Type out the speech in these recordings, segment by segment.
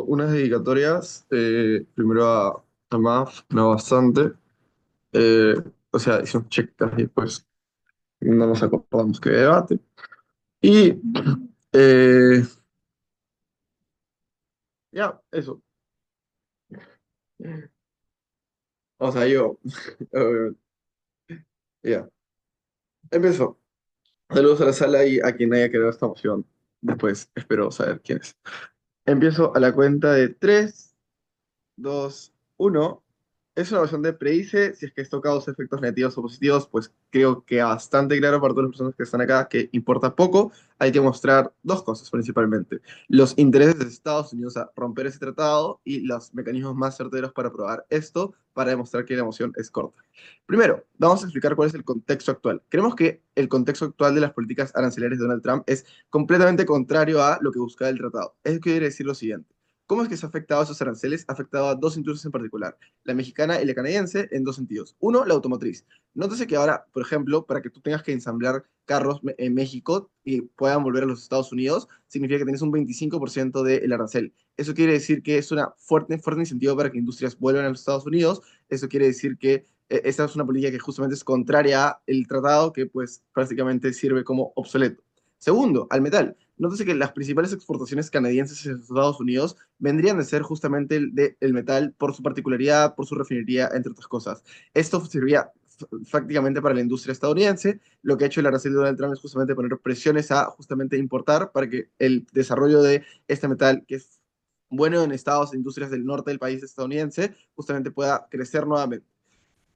Unas dedicatorias, primero a Maf, no bastante. Eh, o sea, hicimos checas y después no nos acordamos que debate. Y eh, ya, eso. O sea, yo, eh, ya, empezó. Saludos a la sala y a quien haya creado esta moción. Después espero saber quién es. Empiezo a la cuenta de 3 2 1. Es una versión de predice si es que esto causa efectos negativos o positivos, pues creo que bastante claro para todas las personas que están acá que importa poco. Hay que mostrar dos cosas principalmente: los intereses de Estados Unidos a romper ese tratado y los mecanismos más certeros para probar esto, para demostrar que la emoción es corta. Primero, vamos a explicar cuál es el contexto actual. Creemos que el contexto actual de las políticas arancelarias de Donald Trump es completamente contrario a lo que buscaba el tratado. Eso quiere decir lo siguiente. ¿Cómo es que se ha afectado a esos aranceles? Ha afectado a dos industrias en particular, la mexicana y la canadiense, en dos sentidos. Uno, la automotriz. Nótese que ahora, por ejemplo, para que tú tengas que ensamblar carros en México y puedan volver a los Estados Unidos, significa que tienes un 25% del arancel. Eso quiere decir que es una fuerte incentivo para que industrias vuelvan a los Estados Unidos. Eso quiere decir que esta es una política que justamente es contraria al tratado, que pues prácticamente sirve como obsoleto. Segundo, al metal. Nótese que las principales exportaciones canadienses a Estados Unidos vendrían de ser justamente el metal por su particularidad, por su refinería, entre otras cosas. Esto serviría prácticamente para la industria estadounidense. Lo que ha hecho el arancel de Donald Trump es justamente poner presiones a justamente importar para que el desarrollo de este metal, que es bueno en estados e industrias del norte del país estadounidense, justamente pueda crecer nuevamente.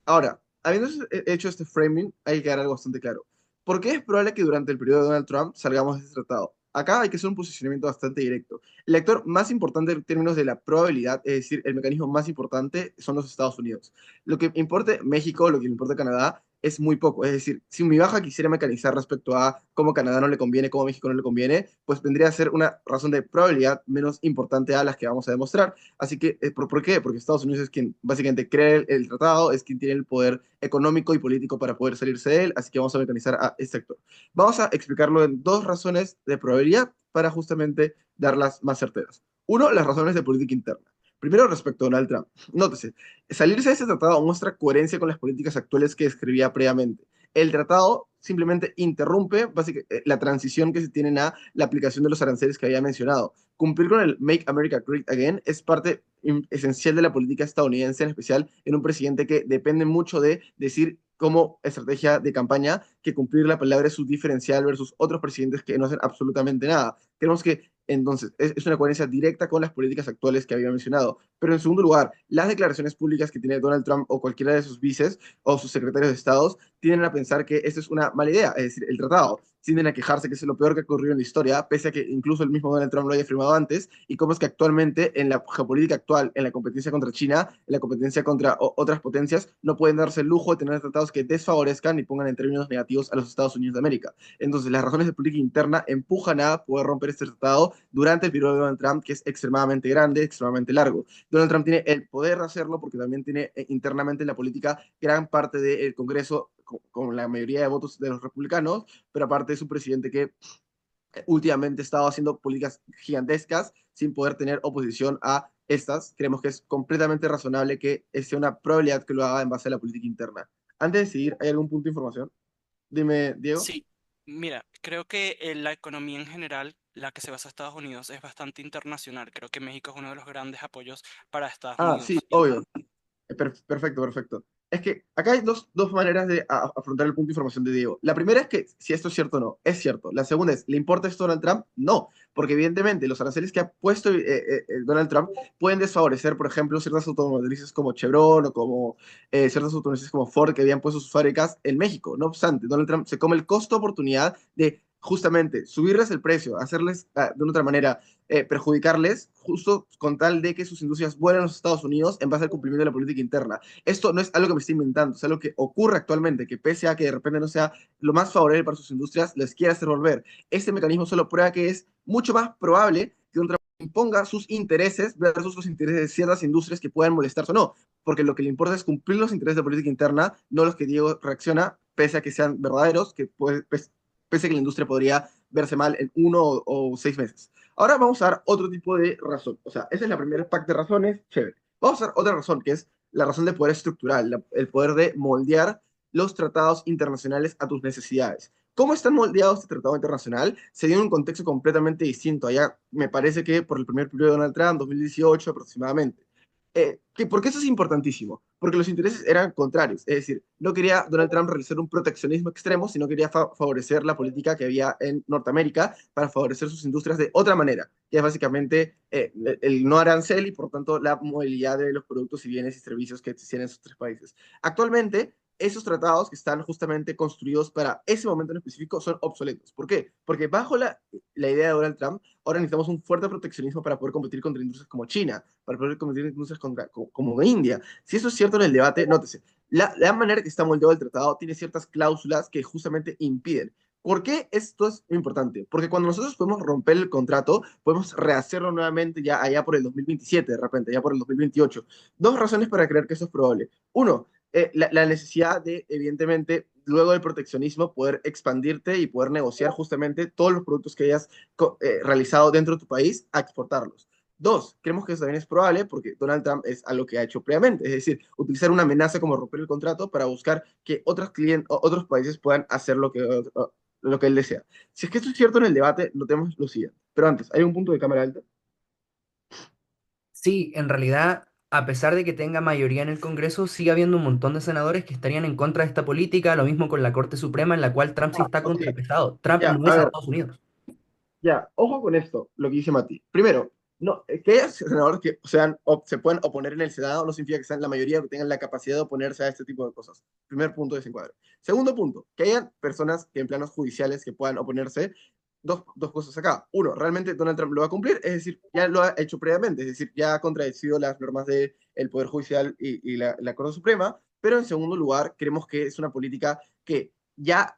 Ahora, habiendo hecho este framing, hay que quedar algo bastante claro. ¿Por qué es probable que durante el periodo de Donald Trump salgamos de este tratado? Acá hay que hacer un posicionamiento bastante directo. El actor más importante en términos de la probabilidad, es decir, el mecanismo más importante, son los Estados Unidos. Lo que importe México, lo que importa Canadá, es muy poco. Es decir, si mi baja quisiera mecanizar respecto a cómo Canadá no le conviene, cómo México no le conviene, pues vendría a ser una razón de probabilidad menos importante a las que vamos a demostrar. Así que, ¿por qué? Porque Estados Unidos es quien básicamente crea el tratado, es quien tiene el poder económico y político para poder salirse de él, así que vamos a mecanizar a este sector. Vamos a explicarlo en dos razones de probabilidad para justamente darlas más certeras. Uno, las razones de política interna. Primero, respecto a Donald Trump. Nótese, salirse de ese tratado muestra coherencia con las políticas actuales que describía previamente. El tratado simplemente interrumpe básicamente la transición que se tiene a la aplicación de los aranceles que había mencionado. Cumplir con el Make America Great Again es parte esencial de la política estadounidense, en especial en un presidente que depende mucho de decir como estrategia de campaña que cumplir la palabra es su diferencial versus otros presidentes que no hacen absolutamente nada. Creemos que entonces es una coherencia directa con las políticas actuales que había mencionado. Pero en segundo lugar, las declaraciones públicas que tiene Donald Trump o cualquiera de sus vices o sus secretarios de Estado tienden a pensar que esta es una mala idea, es decir, el tratado. Tienden a quejarse que es lo peor que ha ocurrido en la historia, pese a que incluso el mismo Donald Trump lo haya firmado antes, y cómo es que actualmente en la geopolítica actual, en la competencia contra China, en la competencia contra otras potencias, no pueden darse el lujo de tener tratados que desfavorezcan y pongan en términos negativos a los Estados Unidos de América. Entonces, las razones de política interna empujan a poder romper este tratado durante el periodo de Donald Trump, que es extremadamente grande, extremadamente largo. Donald Trump tiene el poder de hacerlo porque también tiene internamente en la política gran parte del Congreso con la mayoría de votos de los republicanos, pero aparte es un presidente que últimamente ha estado haciendo políticas gigantescas sin poder tener oposición a estas. Creemos que es completamente razonable que sea una probabilidad que lo haga en base a la política interna. Antes de seguir, ¿hay algún punto de información? Dime, Diego. Sí, mira, creo que la economía en general, la que se basa en Estados Unidos, es bastante internacional. Creo que México es uno de los grandes apoyos para Estados Ah, sí, Unidos. obvio. Perfecto, perfecto. Es que acá hay dos maneras de afrontar el punto de información de Diego. La primera es que si esto es cierto o no, es cierto. La segunda es, ¿le importa esto a Donald Trump? No, porque evidentemente los aranceles que ha puesto Donald Trump pueden desfavorecer, por ejemplo, ciertas automotrices como Chevron o como ciertas automotrices como Ford que habían puesto sus fábricas en México. No obstante, Donald Trump se come el costo-oportunidad de justamente subirles el precio, hacerles de una otra manera perjudicarles justo con tal de que sus industrias vuelvan a los Estados Unidos en base al cumplimiento de la política interna. Esto no es algo que me estoy inventando, es algo que ocurre actualmente, que pese a que de repente no sea lo más favorable para sus industrias, les quiere hacer volver. Este mecanismo solo prueba que es mucho más probable que un trabajo imponga sus intereses versus los intereses de ciertas industrias que puedan molestarse o no, porque lo que le importa es cumplir los intereses de política interna, no los que Diego reacciona, pese a que sean verdaderos, que pese a que la industria podría verse mal en 1 o 6 meses. Ahora vamos a dar otro tipo de razón. O sea, esa es la primera pack de razones, chévere. Vamos a dar otra razón, que es la razón de poder estructural, el poder de moldear los tratados internacionales a tus necesidades. ¿Cómo están moldeados este tratado internacional? Se dio en un contexto completamente distinto. Allá me parece que por el primer periodo de Donald Trump, 2018 aproximadamente. ¿Por qué eso es importantísimo? Porque los intereses eran contrarios. Es decir, no quería Donald Trump realizar un proteccionismo extremo, sino quería favorecer la política que había en Norteamérica para favorecer sus industrias de otra manera, que es básicamente el no arancel y por tanto la movilidad de los productos y bienes y servicios que existían en esos 3 países. Actualmente, esos tratados que están justamente construidos para ese momento en específico son obsoletos. ¿Por qué? Porque bajo la idea de Donald Trump, ahora necesitamos un fuerte proteccionismo para poder competir contra industrias como China, para poder competir contra industrias como India. Si eso es cierto en el debate, nótese, la manera que está moldeado el tratado tiene ciertas cláusulas que justamente impiden. ¿Por qué esto es importante? Porque cuando nosotros podemos romper el contrato, podemos rehacerlo nuevamente ya allá por el 2027, de repente, ya por el 2028. Dos razones para creer que eso es probable. Uno, la necesidad de, evidentemente, luego del proteccionismo, poder expandirte y poder negociar justamente todos los productos que hayas realizado dentro de tu país a exportarlos. Dos, creemos que eso también es probable porque Donald Trump es algo que ha hecho previamente, es decir, utilizar una amenaza como romper el contrato para buscar que otros países puedan hacer lo que él desea. Si es que esto es cierto en el debate, notemos lo siguiente. Pero antes, ¿hay un punto de cámara alta? Sí, en realidad, a pesar de que tenga mayoría en el Congreso, sigue habiendo un montón de senadores que estarían en contra de esta política, lo mismo con la Corte Suprema, en la cual Trump sí está Ok, contrapesado. Trump ya, no a es ver, Estados Unidos. ya, ojo con esto, lo que dice Mati. Primero, no, que haya senadores que se puedan oponer en el Senado no significa que sean la mayoría que tengan la capacidad de oponerse a este tipo de cosas. Primer punto de desencuadre. Segundo punto, que hayan personas que en planos judiciales que puedan oponerse. Dos cosas acá. Uno, realmente Donald Trump lo va a cumplir, es decir, ya lo ha hecho previamente, es decir, ya ha contradecido las normas del Poder Judicial y la Corte Suprema. Pero en segundo lugar, creemos que es una política que ya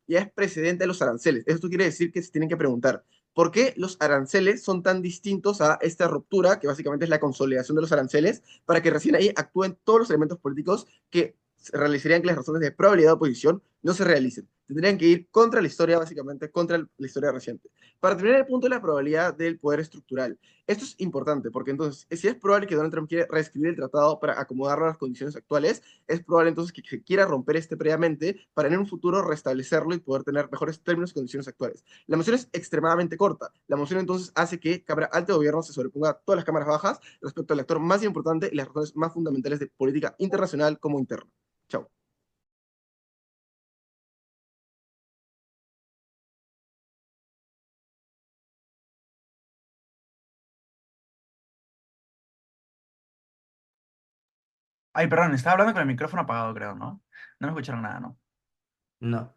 es precedente de los aranceles. Esto quiere decir que se tienen que preguntar, ¿por qué los aranceles son tan distintos a esta ruptura, que básicamente es la consolidación de los aranceles, para que recién ahí actúen todos los elementos políticos que realizarían que las razones de probabilidad de oposición no se realicen? Tendrían que ir contra la historia, básicamente, contra la historia reciente. Para terminar el punto de la probabilidad del poder estructural. Esto es importante, porque entonces, si es probable que Donald Trump quiera reescribir el tratado para acomodarlo a las condiciones actuales, es probable entonces que se quiera romper este previamente para en un futuro restablecerlo y poder tener mejores términos y condiciones actuales. La moción es extremadamente corta. La moción entonces hace que Cámara Alta de Gobierno se sobreponga a todas las cámaras bajas respecto al actor más importante y las razones más fundamentales de política internacional como interna. Chao. Ay, perdón, estaba hablando con el micrófono apagado, creo, ¿no? No me escucharon nada, ¿no? No.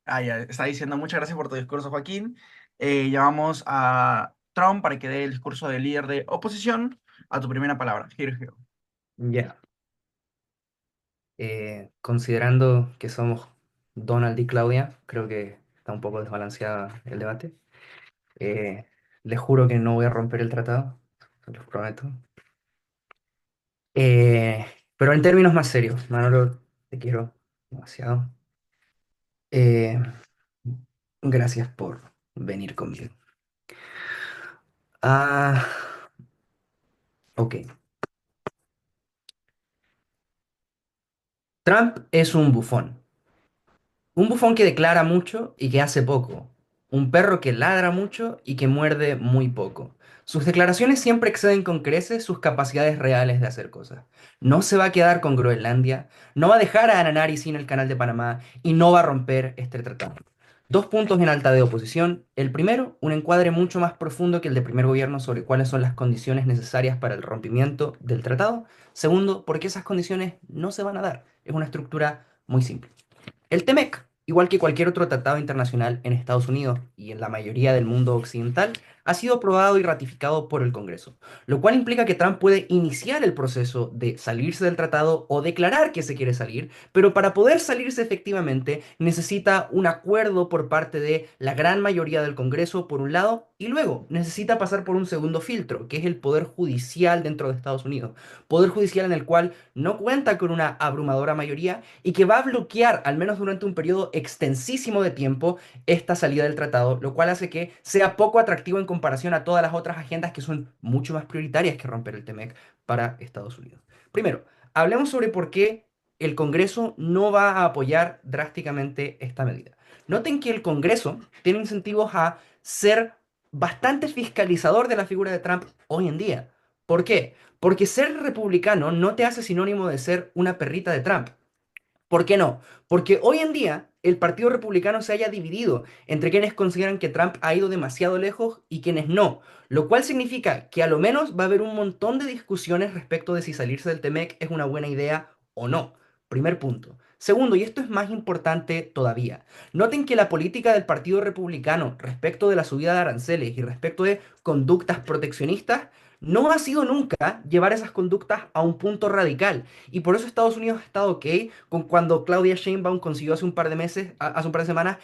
Ah, ya, está diciendo muchas gracias por tu discurso, Joaquín. Llamamos a Trump para que dé el discurso de líder de oposición a tu primera palabra. Here you go. Ya. Considerando que somos Donald y Claudia, creo que está un poco desbalanceada el debate. Eh, Les juro que no voy a romper el tratado, se los prometo. Eh, pero en términos más serios, Manolo, te quiero demasiado. Eh, Gracias por venir conmigo. Ah, ok. Trump es un bufón. Un bufón que declara mucho y que hace poco. Un perro que ladra mucho y que muerde muy poco. Sus declaraciones siempre exceden con creces sus capacidades reales de hacer cosas. No se va a quedar con Groenlandia, no va a dejar a Ananari sin el canal de Panamá y no va a romper este tratado. Dos puntos en alta de oposición. El primero, un encuadre mucho más profundo que el de primer gobierno sobre cuáles son las condiciones necesarias para el rompimiento del tratado. Segundo, porque esas condiciones no se van a dar. Es una estructura muy simple. El TEMEC, igual que cualquier otro tratado internacional en Estados Unidos y en la mayoría del mundo occidental, ha sido aprobado y ratificado por el Congreso, lo cual implica que Trump puede iniciar el proceso de salirse del tratado o declarar que se quiere salir, pero para poder salirse efectivamente necesita un acuerdo por parte de la gran mayoría del Congreso, por un lado, y luego necesita pasar por un segundo filtro, que es el Poder Judicial dentro de Estados Unidos. Poder Judicial en el cual no cuenta con una abrumadora mayoría y que va a bloquear, al menos durante un periodo extensísimo de tiempo esta salida del tratado, lo cual hace que sea poco atractivo en comparación a todas las otras agendas que son mucho más prioritarias que romper el TMEC para Estados Unidos. Primero, hablemos sobre por qué el Congreso no va a apoyar drásticamente esta medida. Noten que el Congreso tiene incentivos a ser bastante fiscalizador de la figura de Trump hoy en día. ¿Por qué? Porque ser republicano no te hace sinónimo de ser una perrita de Trump. ¿Por qué no? Porque hoy en día el Partido Republicano se haya dividido entre quienes consideran que Trump ha ido demasiado lejos y quienes no, lo cual significa que a lo menos va a haber un montón de discusiones respecto de si salirse del TMEC es una buena idea o no. Primer punto. Segundo, y esto es más importante todavía, noten que la política del Partido Republicano respecto de la subida de aranceles y respecto de conductas proteccionistas no ha sido nunca llevar esas conductas a un punto radical. Y por eso Estados Unidos ha estado ok con cuando Claudia Sheinbaum consiguió hace un par de meses, hace un par de semanas,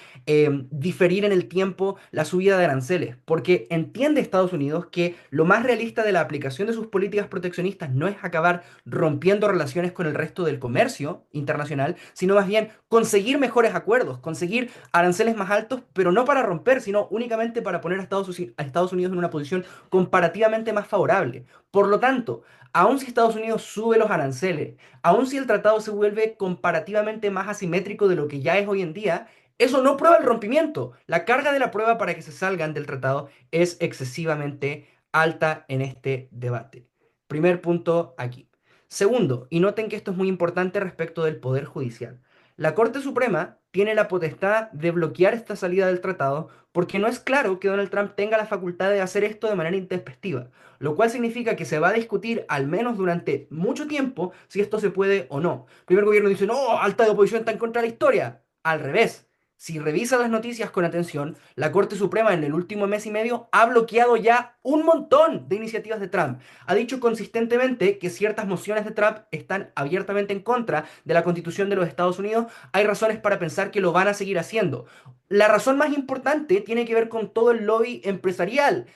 diferir en el tiempo la subida de aranceles. Porque entiende Estados Unidos que lo más realista de la aplicación de sus políticas proteccionistas no es acabar rompiendo relaciones con el resto del comercio internacional, sino más bien conseguir mejores acuerdos, conseguir aranceles más altos, pero no para romper, sino únicamente para poner a Estados Unidos en una posición comparativamente más favorable. Por lo tanto, aun si Estados Unidos sube los aranceles, aun si el tratado se vuelve comparativamente más asimétrico de lo que ya es hoy en día, eso no prueba el rompimiento. La carga de la prueba para que se salgan del tratado es excesivamente alta en este debate. Primer punto aquí. Segundo, y noten que esto es muy importante respecto del Poder Judicial. La Corte Suprema tiene la potestad de bloquear esta salida del tratado porque no es claro que Donald Trump tenga la facultad de hacer esto de manera intempestiva, lo cual significa que se va a discutir al menos durante mucho tiempo si esto se puede o no. El primer gobierno dice, no, alta de oposición está en contra de la historia. Al revés. Si revisa las noticias con atención, la Corte Suprema en el último mes y medio ha bloqueado ya un montón de iniciativas de Trump. Ha dicho consistentemente que ciertas mociones de Trump están abiertamente en contra de la Constitución de los Estados Unidos. Hay razones para pensar que lo van a seguir haciendo. La razón más importante tiene que ver con todo el lobby empresarial.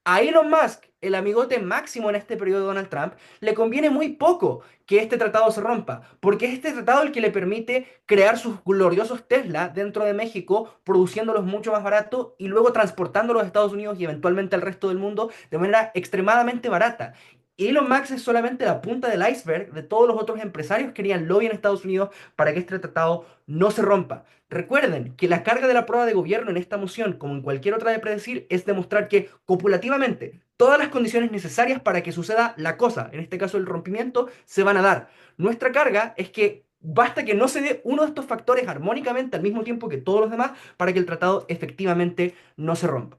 A Elon Musk, el amigote máximo en este periodo de Donald Trump, le conviene muy poco que este tratado se rompa, porque es este tratado el que le permite crear sus gloriosos Tesla dentro de México, produciéndolos mucho más barato y luego transportándolos a Estados Unidos y eventualmente al resto del mundo de manera extremadamente barata. Elon Musk es solamente la punta del iceberg de todos los otros empresarios que querían lobby en Estados Unidos para que este tratado no se rompa. Recuerden que la carga de la prueba de gobierno en esta moción, como en cualquier otra de predecir, es demostrar que copulativamente todas las condiciones necesarias para que suceda la cosa, en este caso el rompimiento, se van a dar. Nuestra carga es que basta que no se dé uno de estos factores armónicamente al mismo tiempo que todos los demás para que el tratado efectivamente no se rompa.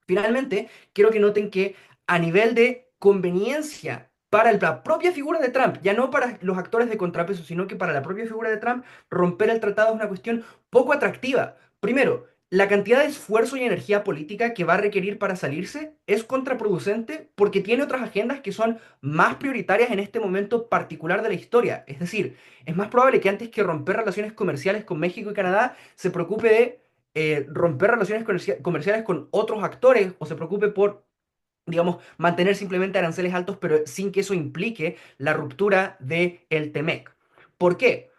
Finalmente, quiero que noten que a nivel de conveniencia para la propia figura de Trump, ya no para los actores de contrapeso, sino que para la propia figura de Trump, romper el tratado es una cuestión poco atractiva. Primero, la cantidad de esfuerzo y energía política que va a requerir para salirse es contraproducente porque tiene otras agendas que son más prioritarias en este momento particular de la historia. Es decir, es más probable que antes que romper relaciones comerciales con México y Canadá, se preocupe de romper relaciones comerciales con otros actores o se preocupe por, digamos, mantener simplemente aranceles altos, pero sin que eso implique la ruptura del TEMEC. ¿Por qué?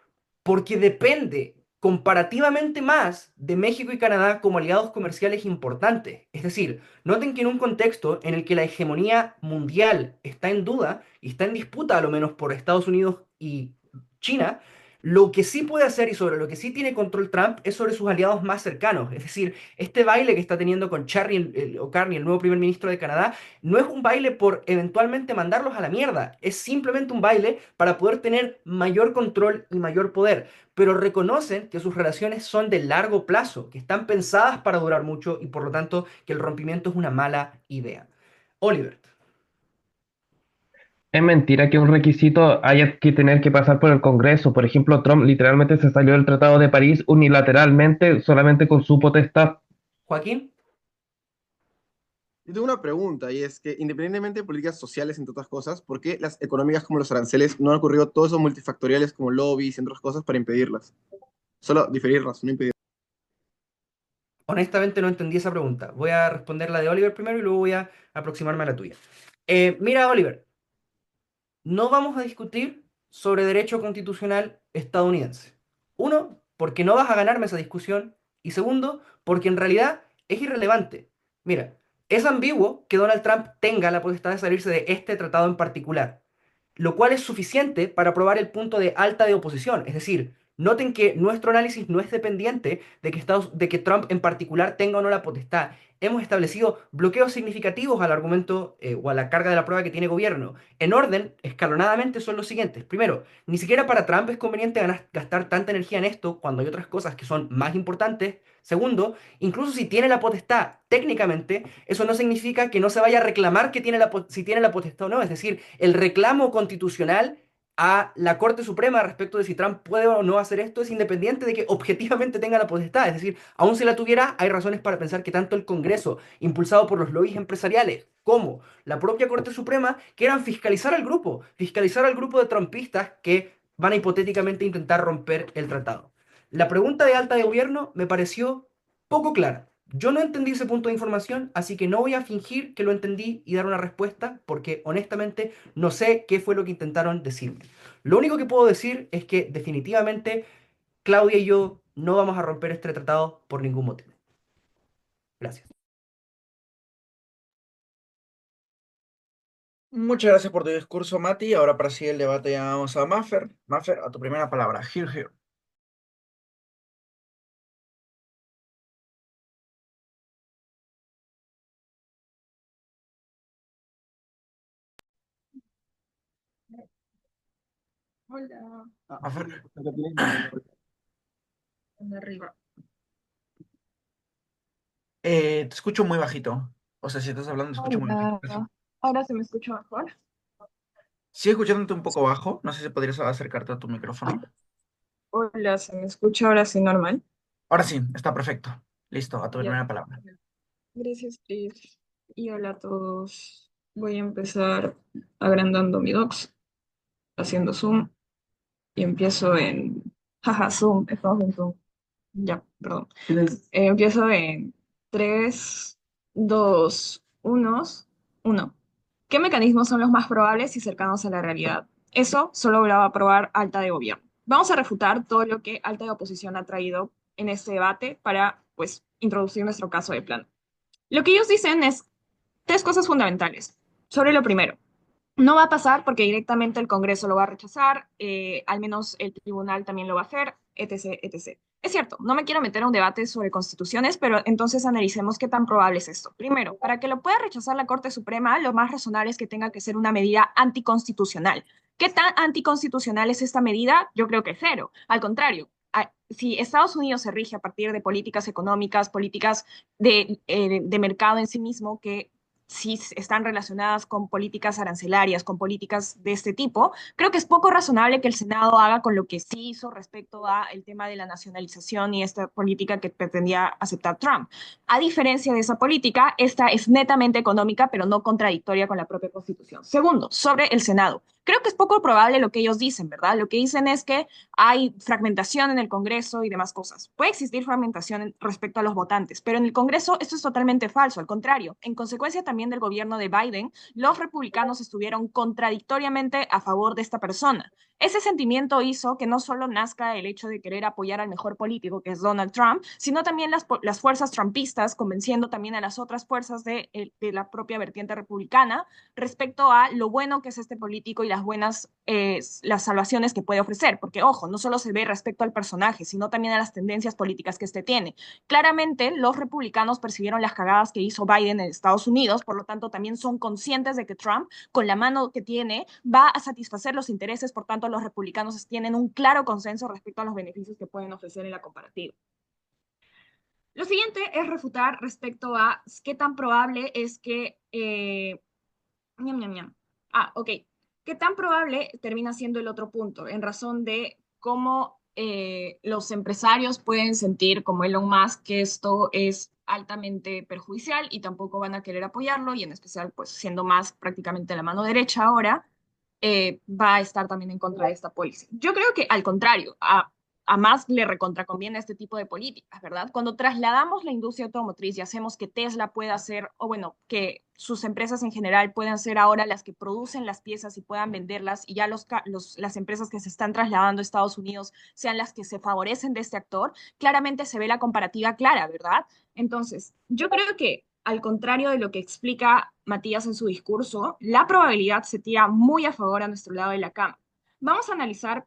Porque depende comparativamente más de México y Canadá como aliados comerciales importantes. Es decir, noten que en un contexto en el que la hegemonía mundial está en duda y está en disputa a lo menos por Estados Unidos y China, lo que sí puede hacer y sobre lo que sí tiene control Trump es sobre sus aliados más cercanos. Es decir, este baile que está teniendo con Carney, el nuevo primer ministro de Canadá, no es un baile por eventualmente mandarlos a la mierda. Es simplemente un baile para poder tener mayor control y mayor poder. Pero reconocen que sus relaciones son de largo plazo, que están pensadas para durar mucho y por lo tanto que el rompimiento es una mala idea. Oliver. Es mentira que un requisito haya que tener que pasar por el Congreso. Por ejemplo, Trump literalmente se salió del Tratado de París unilateralmente, solamente con su potestad. Joaquín. Yo tengo una pregunta y es que independientemente de políticas sociales, entre otras cosas, ¿por qué las económicas como los aranceles no han ocurrido todos esos multifactoriales como lobbies y otras cosas para impedirlas? Solo diferirlas, no impedirlas. Honestamente no entendí esa pregunta. Voy a responder la de Oliver primero y luego voy a aproximarme a la tuya. Mira, Oliver, no vamos a discutir sobre derecho constitucional estadounidense. Uno, porque no vas a ganarme esa discusión. Y segundo, porque en realidad es irrelevante. Mira, es ambiguo que Donald Trump tenga la potestad de salirse de este tratado en particular, lo cual es suficiente para probar el punto de alta de oposición. Es decir, noten que nuestro análisis no es dependiente de que Trump en particular tenga o no la potestad. Hemos establecido bloqueos significativos al argumento o a la carga de la prueba que tiene gobierno. En orden, escalonadamente, son los siguientes. Primero, ni siquiera para Trump es conveniente gastar tanta energía en esto cuando hay otras cosas que son más importantes. Segundo, incluso si tiene la potestad técnicamente, eso no significa que no se vaya a reclamar que si tiene la potestad o no. Es decir, el reclamo constitucional a la Corte Suprema respecto de si Trump puede o no hacer esto es independiente de que objetivamente tenga la potestad. Es decir, aun si la tuviera, hay razones para pensar que tanto el Congreso, impulsado por los lobbies empresariales, como la propia Corte Suprema, quieran fiscalizar al grupo de trumpistas que van a hipotéticamente intentar romper el tratado. La pregunta de alta de gobierno me pareció poco clara. Yo no entendí ese punto de información, así que no voy a fingir que lo entendí y dar una respuesta, porque honestamente no sé qué fue lo que intentaron decirme. Lo único que puedo decir es que definitivamente Claudia y yo no vamos a romper este tratado por ningún motivo. Gracias. Muchas gracias por tu discurso, Mati. Ahora para seguir el debate llamamos a Maffer. Maffer, a tu primera palabra. Here, here. Hola, Maffer, de arriba. te escucho muy bajito. O sea, si estás hablando, te escucho muy bajito. Hola. Ahora se me escucha mejor. Sigue escuchándote un poco bajo. No sé si podrías acercarte a tu micrófono. Hola, se me escucha ahora sí normal. Ahora sí, está perfecto. Listo, a tu Ya. primera palabra. Gracias, Chris. Y hola a todos. Voy a empezar agrandando mi docs, haciendo zoom, y empiezo en... Jaja, zoom, estamos en zoom. Ya, perdón. Empiezo en 3, 2, 1. ¿Qué mecanismos son los más probables y cercanos a la realidad? Eso solo lo va a probar Alta de Gobierno. Vamos a refutar todo lo que Alta de Oposición ha traído en este debate para, pues, introducir nuestro caso de plan. Lo que ellos dicen es tres cosas fundamentales. Sobre lo primero, no va a pasar porque directamente el Congreso lo va a rechazar, al menos el tribunal también lo va a hacer, etc., etc. Es cierto, no me quiero meter a un debate sobre constituciones, pero entonces analicemos qué tan probable es esto. Primero, para que lo pueda rechazar la Corte Suprema, lo más razonable es que tenga que ser una medida anticonstitucional. ¿Qué tan anticonstitucional es esta medida? Yo creo que cero. Al contrario, si Estados Unidos se rige a partir de políticas económicas, políticas de mercado en sí mismo, que si están relacionadas con políticas arancelarias, con políticas de este tipo, creo que es poco razonable que el Senado haga con lo que sí hizo respecto a el tema de la nacionalización y esta política que pretendía aceptar Trump. A diferencia de esa política, esta es netamente económica, pero no contradictoria con la propia Constitución. Segundo, sobre el Senado. Creo que es poco probable lo que ellos dicen, ¿verdad? Lo que dicen es que hay fragmentación en el Congreso y demás cosas. Puede existir fragmentación respecto a los votantes, pero en el Congreso esto es totalmente falso. Al contrario, en consecuencia también del gobierno de Biden, los republicanos estuvieron contradictoriamente a favor de esta persona. Ese sentimiento hizo que no solo nazca el hecho de querer apoyar al mejor político, que es Donald Trump, sino también las fuerzas trumpistas, convenciendo también a las otras fuerzas de la propia vertiente republicana respecto a lo bueno que es este político y las salvaciones que puede ofrecer. Porque, ojo, no solo se ve respecto al personaje, sino también a las tendencias políticas que este tiene. Claramente, los republicanos percibieron las cagadas que hizo Biden en Estados Unidos, por lo tanto, también son conscientes de que Trump, con la mano que tiene, va a satisfacer los intereses, por tanto, los republicanos tienen un claro consenso respecto a los beneficios que pueden ofrecer en la comparativa. Lo siguiente es refutar respecto a qué tan probable es que... ñam, ñam, ñam. Ok. ¿Qué tan probable termina siendo el otro punto? En razón de cómo los empresarios pueden sentir, como Elon Musk, que esto es altamente perjudicial y tampoco van a querer apoyarlo, y en especial, pues siendo más prácticamente la mano derecha ahora, va a estar también en contra de esta póliza. Yo creo que al contrario, a más le recontraconviene este tipo de políticas, ¿verdad? Cuando trasladamos la industria automotriz y hacemos que Tesla pueda hacer, o bueno, que sus empresas en general puedan ser ahora las que producen las piezas y puedan venderlas, y ya las empresas que se están trasladando a Estados Unidos sean las que se favorecen de este actor, claramente se ve la comparativa clara, ¿verdad? Entonces, yo creo que al contrario de lo que explica Matías en su discurso, la probabilidad se tira muy a favor a nuestro lado de la cama. Vamos a analizar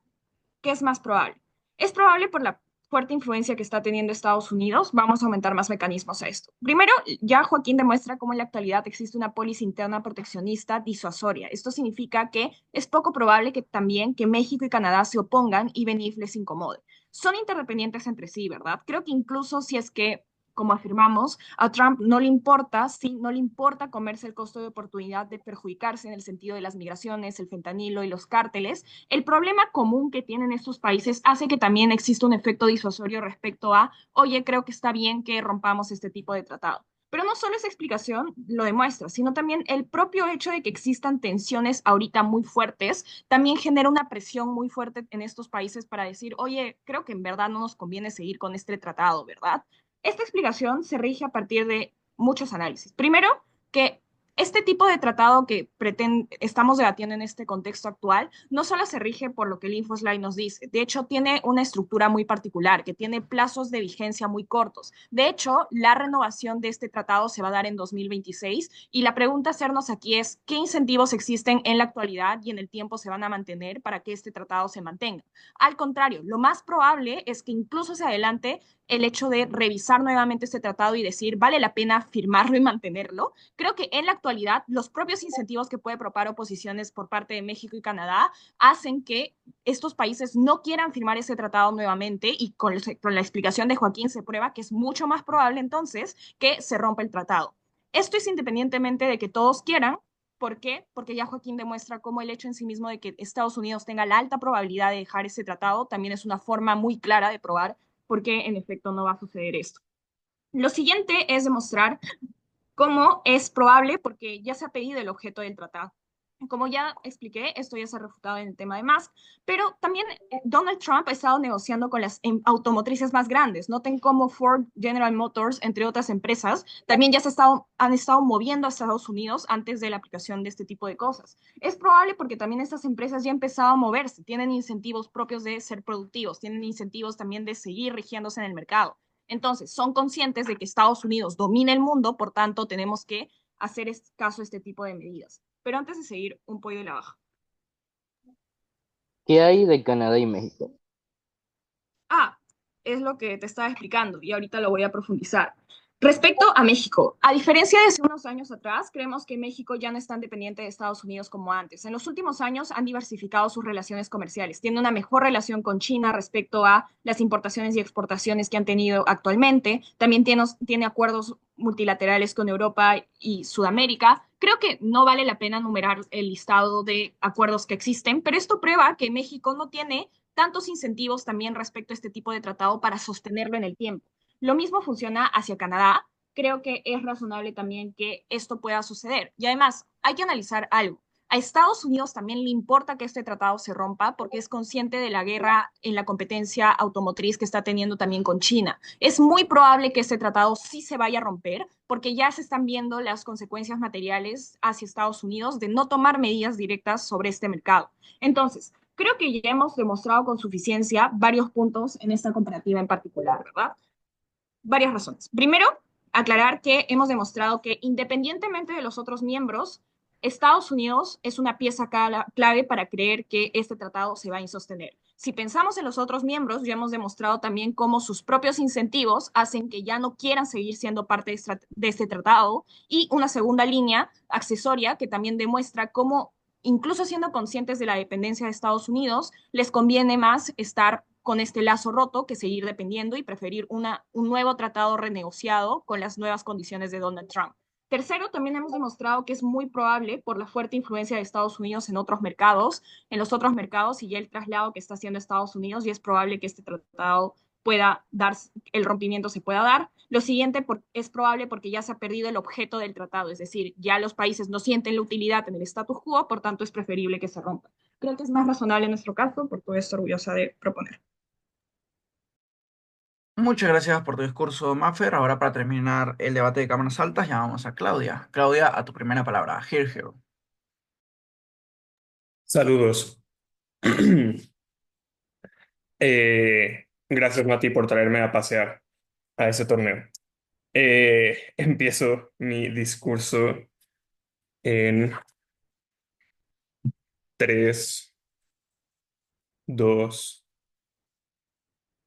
qué es más probable. Es probable por la fuerte influencia que está teniendo Estados Unidos. Vamos a aumentar más mecanismos a esto. Primero, ya Joaquín demuestra cómo en la actualidad existe una póliza interna proteccionista disuasoria. Esto significa que es poco probable que también que México y Canadá se opongan y Benif les incomode. Son interdependientes entre sí, ¿verdad? Creo que incluso si es que, como afirmamos, a Trump no le importa, sí, no le importa comerse el costo de oportunidad de perjudicarse en el sentido de las migraciones, el fentanilo y los cárteles. El problema común que tienen estos países hace que también exista un efecto disuasorio respecto a, oye, creo que está bien que rompamos este tipo de tratado. Pero no solo esa explicación lo demuestra, sino también el propio hecho de que existan tensiones ahorita muy fuertes, también genera una presión muy fuerte en estos países para decir, oye, creo que en verdad no nos conviene seguir con este tratado, ¿verdad? Esta explicación se rige a partir de muchos análisis. Primero, que este tipo de tratado que estamos debatiendo en este contexto actual no solo se rige por lo que el InfoSlide nos dice, de hecho tiene una estructura muy particular, que tiene plazos de vigencia muy cortos. De hecho, la renovación de este tratado se va a dar en 2026 y la pregunta a hacernos aquí es, ¿qué incentivos existen en la actualidad y en el tiempo se van a mantener para que este tratado se mantenga? Al contrario, lo más probable es que incluso se adelante el hecho de revisar nuevamente este tratado y decir, ¿vale la pena firmarlo y mantenerlo? Creo que en la actualidad los propios incentivos que puede propar oposiciones por parte de México y Canadá hacen que estos países no quieran firmar ese tratado nuevamente y con la explicación de Joaquín se prueba que es mucho más probable entonces que se rompa el tratado. Esto es independientemente de que todos quieran. ¿Por qué? Porque ya Joaquín demuestra cómo el hecho en sí mismo de que Estados Unidos tenga la alta probabilidad de dejar ese tratado también es una forma muy clara de probar por qué en efecto no va a suceder esto. Lo siguiente es demostrar cómo es probable, porque ya se ha pedido el objeto del tratado. Como ya expliqué, esto ya se ha refutado en el tema de Musk, pero también Donald Trump ha estado negociando con las automotrices más grandes. Noten cómo Ford, General Motors, entre otras empresas, también ya han estado moviendo a Estados Unidos antes de la aplicación de este tipo de cosas. Es probable porque también estas empresas ya han empezado a moverse, tienen incentivos propios de ser productivos, tienen incentivos también de seguir rigiéndose en el mercado. Entonces, son conscientes de que Estados Unidos domina el mundo, por tanto, tenemos que hacer caso a este tipo de medidas. Pero antes de seguir, un pollo de la baja. ¿Qué hay de Canadá y México? Ah, es lo que te estaba explicando y ahorita lo voy a profundizar. Respecto a México, a diferencia de hace unos años atrás, creemos que México ya no es tan dependiente de Estados Unidos como antes. En los últimos años han diversificado sus relaciones comerciales. Tiene una mejor relación con China respecto a las importaciones y exportaciones que han tenido actualmente. También tiene acuerdos multilaterales con Europa y Sudamérica. Creo que no vale la pena numerar el listado de acuerdos que existen, pero esto prueba que México no tiene tantos incentivos también respecto a este tipo de tratado para sostenerlo en el tiempo. Lo mismo funciona hacia Canadá. Creo que es razonable también que esto pueda suceder. Y además, hay que analizar algo. A Estados Unidos también le importa que este tratado se rompa porque es consciente de la guerra en la competencia automotriz que está teniendo también con China. Es muy probable que este tratado sí se vaya a romper porque ya se están viendo las consecuencias materiales hacia Estados Unidos de no tomar medidas directas sobre este mercado. Entonces, creo que ya hemos demostrado con suficiencia varios puntos en esta comparativa en particular, ¿verdad? Varias razones. Primero, aclarar que hemos demostrado que independientemente de los otros miembros, Estados Unidos es una pieza clave para creer que este tratado se va a sostener. Si pensamos en los otros miembros, ya hemos demostrado también cómo sus propios incentivos hacen que ya no quieran seguir siendo parte de este tratado. Y una segunda línea accesoria que también demuestra cómo, incluso siendo conscientes de la dependencia de Estados Unidos, les conviene más estar con este lazo roto que seguir dependiendo y preferir un nuevo tratado renegociado con las nuevas condiciones de Donald Trump. Tercero, también hemos demostrado que es muy probable, por la fuerte influencia de Estados Unidos en los otros mercados y ya el traslado que está haciendo Estados Unidos, y es probable que este tratado pueda dar, el rompimiento se pueda dar. Lo siguiente es probable porque ya se ha perdido el objeto del tratado, es decir, ya los países no sienten la utilidad en el status quo, por tanto es preferible que se rompa. Creo que es más razonable en nuestro caso, por todo esto orgullosa de proponer. Muchas gracias por tu discurso, Maffer. Ahora, para terminar el debate de cámaras altas, llamamos a Claudia. Claudia, a tu primera palabra. Here, here. Saludos. Gracias, Mati, por traerme a pasear a ese torneo. Empiezo mi discurso en 3, 2,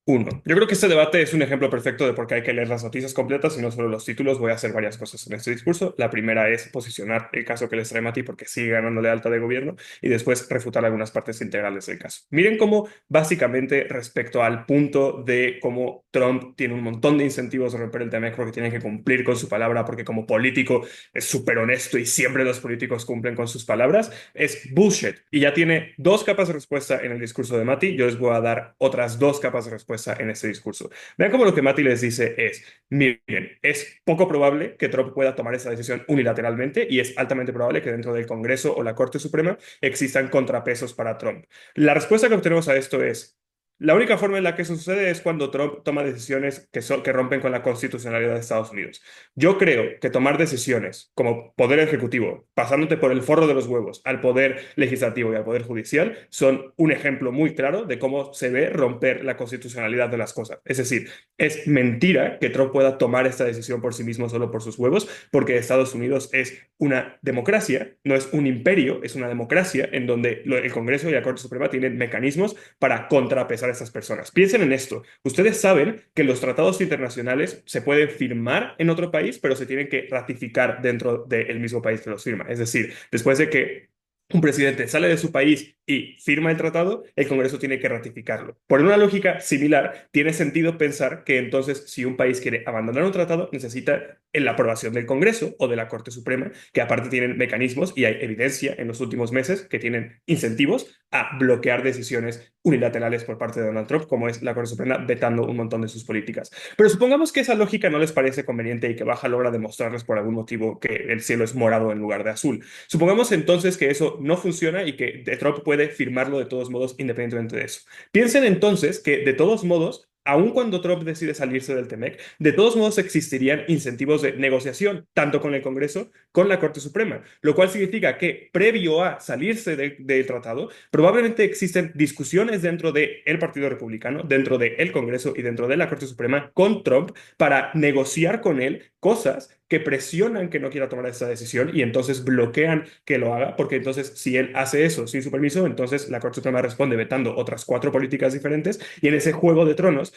1. Yo creo que este debate es un ejemplo perfecto de por qué hay que leer las noticias completas y no solo los títulos. Voy a hacer varias cosas en este discurso. La primera es posicionar el caso que les trae Mati porque sigue ganándole alta de gobierno y después refutar algunas partes integrales del caso. Miren cómo básicamente respecto al punto de cómo Trump tiene un montón de incentivos de romper el TMEC porque tienen que cumplir con su palabra porque como político es súper honesto y siempre los políticos cumplen con sus palabras, es bullshit. Y ya tiene dos capas de respuesta en el discurso de Mati. Yo les voy a dar otras dos capas de respuesta en este discurso. Vean cómo lo que Mati les dice es, miren, es poco probable que Trump pueda tomar esa decisión unilateralmente y es altamente probable que dentro del Congreso o la Corte Suprema existan contrapesos para Trump. La respuesta que obtenemos a esto es, la única forma en la que eso sucede es cuando Trump toma decisiones que rompen con la constitucionalidad de Estados Unidos. Yo creo que tomar decisiones como poder ejecutivo, pasándote por el forro de los huevos al poder legislativo y al poder judicial, son un ejemplo muy claro de cómo se ve romper la constitucionalidad de las cosas. Es decir, es mentira que Trump pueda tomar esta decisión por sí mismo solo por sus huevos, porque Estados Unidos es una democracia, no es un imperio, es una democracia en donde el Congreso y la Corte Suprema tienen mecanismos para contrapesar a estas personas. Piensen en esto. Ustedes saben que los tratados internacionales se pueden firmar en otro país, pero se tienen que ratificar dentro del mismo país que los firma. Es decir, después de que un presidente sale de su país y firma el tratado, el Congreso tiene que ratificarlo. Por una lógica similar, tiene sentido pensar que entonces si un país quiere abandonar un tratado, necesita la aprobación del Congreso o de la Corte Suprema, que aparte tienen mecanismos y hay evidencia en los últimos meses que tienen incentivos a bloquear decisiones unilaterales por parte de Donald Trump, como es la Corte Suprema vetando un montón de sus políticas. Pero supongamos que esa lógica no les parece conveniente y que Baja logra demostrarles por algún motivo que el cielo es morado en lugar de azul. Supongamos entonces que eso no funciona y que Trump puede firmarlo de todos modos independientemente de eso. Piensen entonces que de todos modos, aun cuando Trump decide salirse del TMEC, de todos modos existirían incentivos de negociación, tanto con el Congreso, con la Corte Suprema, lo cual significa que previo a salirse del tratado, probablemente existen discusiones dentro del Partido Republicano, dentro del Congreso y dentro de la Corte Suprema con Trump para negociar con él cosas que presionan que no quiera tomar esa decisión y entonces bloquean que lo haga, porque entonces si él hace eso sin su permiso, entonces la Corte Suprema responde vetando otras 4 políticas diferentes y en ese juego de tronos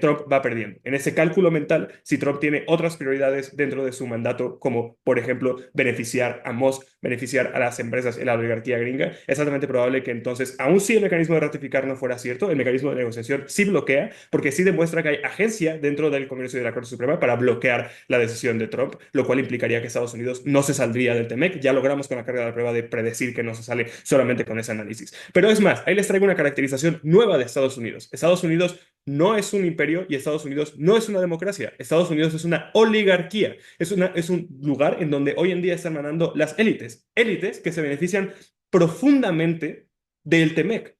Trump va perdiendo. En ese cálculo mental, si Trump tiene otras prioridades dentro de su mandato, como por ejemplo beneficiar a Musk, beneficiar a las empresas en la oligarquía gringa, es altamente probable que entonces, aun si el mecanismo de ratificar no fuera cierto, el mecanismo de negociación sí bloquea, porque sí demuestra que hay agencia dentro del Congreso y de la Corte Suprema para bloquear la decisión de Trump, lo cual implicaría que Estados Unidos no se saldría del TMEC. Ya logramos con la carga de la prueba de predecir que no se sale solamente con ese análisis. Pero es más, ahí les traigo una caracterización nueva de Estados Unidos. Estados Unidos no es un imperio y Estados Unidos no es una democracia. Estados Unidos es una oligarquía. Es un lugar en donde hoy en día están manando las élites. Élites que se benefician profundamente del TMEC.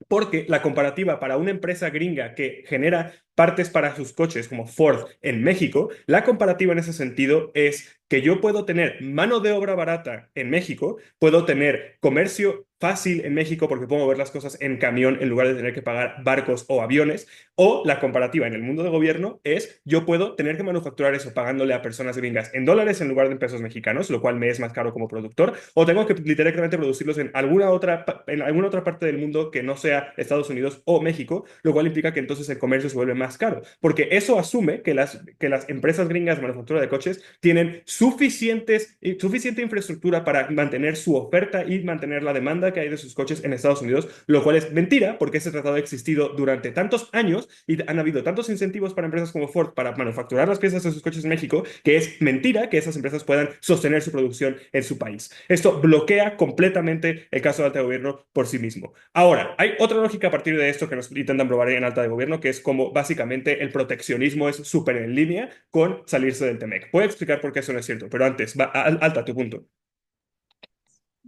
Porque la comparativa para una empresa gringa que genera partes para sus coches como Ford en México, la comparativa en ese sentido es que yo puedo tener mano de obra barata en México, puedo tener comercio fácil en México porque puedo mover las cosas en camión en lugar de tener que pagar barcos o aviones, o la comparativa en el mundo de gobierno es yo puedo tener que manufacturar eso pagándole a personas gringas en dólares en lugar de en pesos mexicanos, lo cual me es más caro como productor, o tengo que literalmente producirlos en alguna otra parte del mundo que no sea Estados Unidos o México, lo cual implica que entonces el comercio se vuelve más caro, porque eso asume que las empresas gringas de manufactura de coches tienen suficiente infraestructura para mantener su oferta y mantener la demanda que hay de sus coches en Estados Unidos, lo cual es mentira porque ese tratado ha existido durante tantos años y han habido tantos incentivos para empresas como Ford para manufacturar las piezas de sus coches en México que es mentira que esas empresas puedan sostener su producción en su país. Esto bloquea completamente el caso de alta de gobierno por sí mismo. Ahora, hay otra lógica a partir de esto que nos intentan probar en alta de gobierno, que es como básicamente el proteccionismo es súper en línea con salirse del TMEC. Voy a explicar por qué eso no es cierto, pero antes, alta tu punto.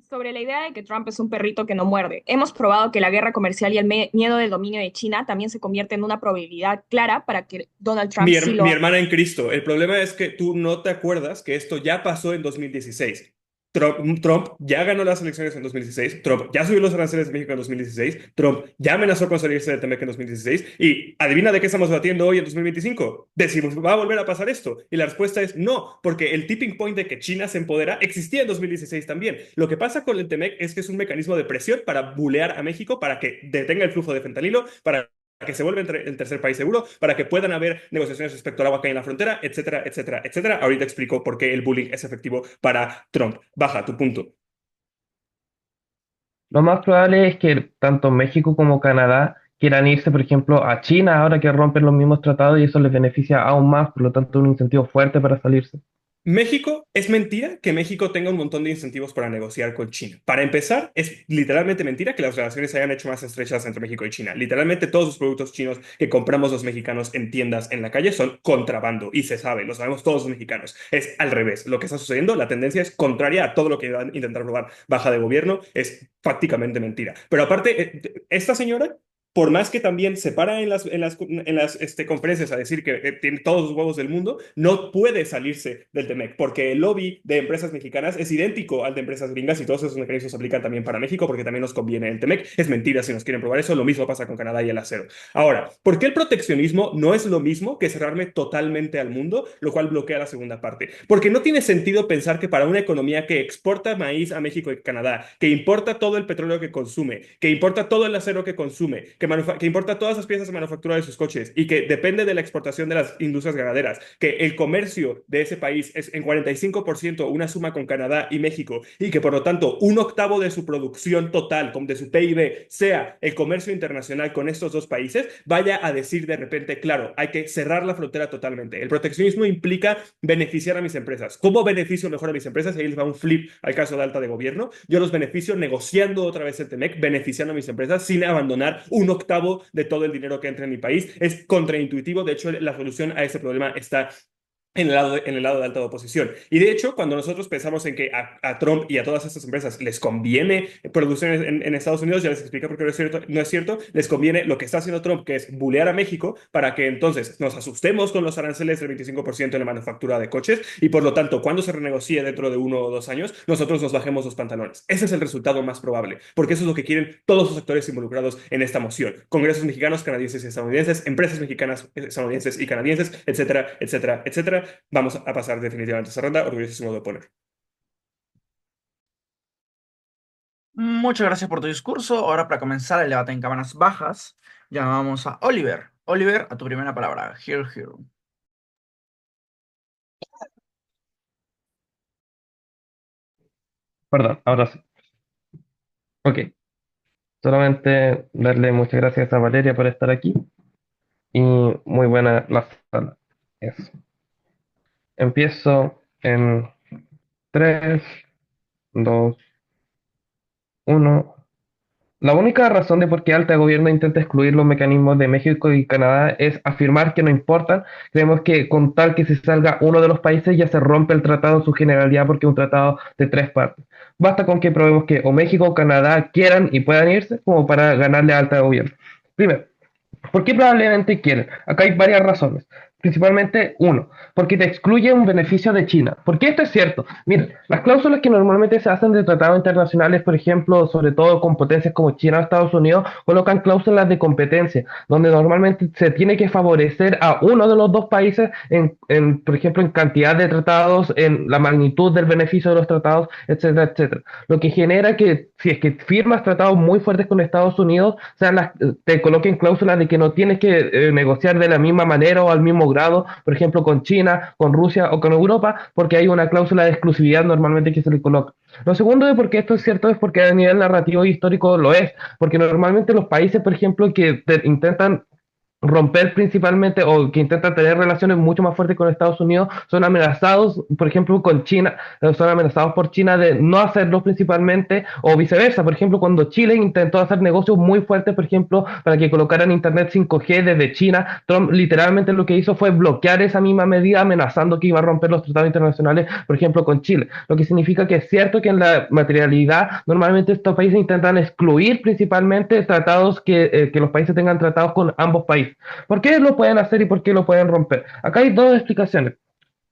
Sobre la idea de que Trump es un perrito que no muerde, hemos probado que la guerra comercial y el miedo del dominio de China también se convierte en una probabilidad clara para que Donald Trump sí lo Mi haga. hermana en Cristo, el problema es que tú no te acuerdas que esto ya pasó en 2016. Trump ya ganó las elecciones en 2016, Trump ya subió los aranceles de México en 2016, Trump ya amenazó con salirse del TMEC en 2016 y adivina de qué estamos debatiendo hoy en 2025, de si va a volver a pasar esto. Y la respuesta es no, porque el tipping point de que China se empodera existía en 2016 también. Lo que pasa con el TMEC es que es un mecanismo de presión para bulear a México, para que detenga el flujo de fentanilo, para que se vuelva el tercer país seguro, para que puedan haber negociaciones respecto al agua que hay en la frontera, etcétera, etcétera, etcétera. Ahorita explico por qué el bullying es efectivo para Trump. Baja tu punto. Lo más probable es que tanto México como Canadá quieran irse, por ejemplo, a China ahora que rompen los mismos tratados y eso les beneficia aún más, por lo tanto, un incentivo fuerte para salirse. México, es mentira que México tenga un montón de incentivos para negociar con China. Para empezar, es literalmente mentira que las relaciones se hayan hecho más estrechas entre México y China. Literalmente todos los productos chinos que compramos los mexicanos en tiendas en la calle son contrabando y se sabe, lo sabemos todos los mexicanos. Es al revés. Lo que está sucediendo, la tendencia es contraria a todo lo que van a intentar robar baja de gobierno, es prácticamente mentira. Pero aparte, esta señora, por más que también se para en las conferencias a decir que tiene todos los huevos del mundo, no puede salirse del TEMEC, porque el lobby de empresas mexicanas es idéntico al de empresas gringas y todos esos mecanismos se aplican también para México porque también nos conviene el TEMEC. Es mentira si nos quieren probar eso, lo mismo pasa con Canadá y el acero. Ahora, ¿por qué el proteccionismo no es lo mismo que cerrarme totalmente al mundo, lo cual bloquea la segunda parte? Porque no tiene sentido pensar que para una economía que exporta maíz a México y Canadá, que importa todo el petróleo que consume, que importa todo el acero que consume, que importa todas las piezas de manufactura de sus coches y que depende de la exportación de las industrias ganaderas, que el comercio de ese país es en 45% una suma con Canadá y México y que por lo tanto un octavo de su producción total, de su PIB, sea el comercio internacional con estos dos países, vaya a decir de repente, claro, hay que cerrar la frontera totalmente. El proteccionismo implica beneficiar a mis empresas. ¿Cómo beneficio mejor a mis empresas? Ahí les va un flip al caso de alta de gobierno. Yo los beneficio negociando otra vez el TEMEC, beneficiando a mis empresas sin abandonar un octavo de todo el dinero que entra en mi país. Es contraintuitivo. De hecho, la solución a ese problema está en el lado de alta oposición. Y de hecho, cuando nosotros pensamos en que a Trump y a todas estas empresas les conviene producción en Estados Unidos, ya les explico por qué no es cierto, les conviene lo que está haciendo Trump, que es bulear a México para que entonces nos asustemos con los aranceles del 25% en la manufactura de coches y por lo tanto, cuando se renegocie dentro de 1 o 2 años, nosotros nos bajemos los pantalones. Ese es el resultado más probable, porque eso es lo que quieren todos los actores involucrados en esta moción. Congresos mexicanos, canadienses y estadounidenses, empresas mexicanas, estadounidenses y canadienses, etcétera, etcétera, etcétera. Vamos a pasar definitivamente a esta ronda. Orgullosísimo de oponer. Muchas gracias por tu discurso. Ahora para comenzar el debate en cámaras bajas, llamamos a Oliver. Oliver, a tu primera palabra. Here, here. Perdón, ahora sí. Ok, solamente darle muchas gracias a Valeria por estar aquí y muy buena la sala. Eso. Empiezo en 3, 2, 1. La única razón de por qué Alta Gobierno intenta excluir los mecanismos de México y Canadá es afirmar que no importan. Creemos que con tal que se salga uno de los países ya se rompe el tratado en su generalidad porque es un tratado de 3 partes. Basta con que probemos que o México o Canadá quieran y puedan irse como para ganarle a Alta Gobierno. Primero, ¿por qué probablemente quieren? Acá hay varias razones. Principalmente, uno, porque te excluye un beneficio de China. ¿Por qué esto es cierto? Miren, las cláusulas que normalmente se hacen de tratados internacionales, por ejemplo, sobre todo con potencias como China o Estados Unidos, colocan cláusulas de competencia, donde normalmente se tiene que favorecer a uno de los dos países, por ejemplo, en cantidad de tratados, en la magnitud del beneficio de los tratados, etcétera, etcétera. Lo que genera que si es que firmas tratados muy fuertes con Estados Unidos, te coloquen cláusulas de que no tienes que negociar de la misma manera o al mismo grado, por ejemplo, con China, con Rusia o con Europa, porque hay una cláusula de exclusividad normalmente que se le coloca. Lo segundo de por qué esto es cierto es porque a nivel narrativo e histórico lo es, porque normalmente los países, por ejemplo, que intentan romper principalmente o que intentan tener relaciones mucho más fuertes con Estados Unidos son amenazados, por ejemplo, con China, son amenazados por China de no hacerlo principalmente o viceversa. Por ejemplo, cuando Chile intentó hacer negocios muy fuertes, por ejemplo, para que colocaran Internet 5G desde China, Trump literalmente lo que hizo fue bloquear esa misma medida amenazando que iba a romper los tratados internacionales, por ejemplo, con Chile. Lo que significa que es cierto que en la materialidad normalmente estos países intentan excluir principalmente tratados que los países tengan tratados con ambos países. ¿Por qué lo pueden hacer y por qué lo pueden romper? Acá hay dos explicaciones.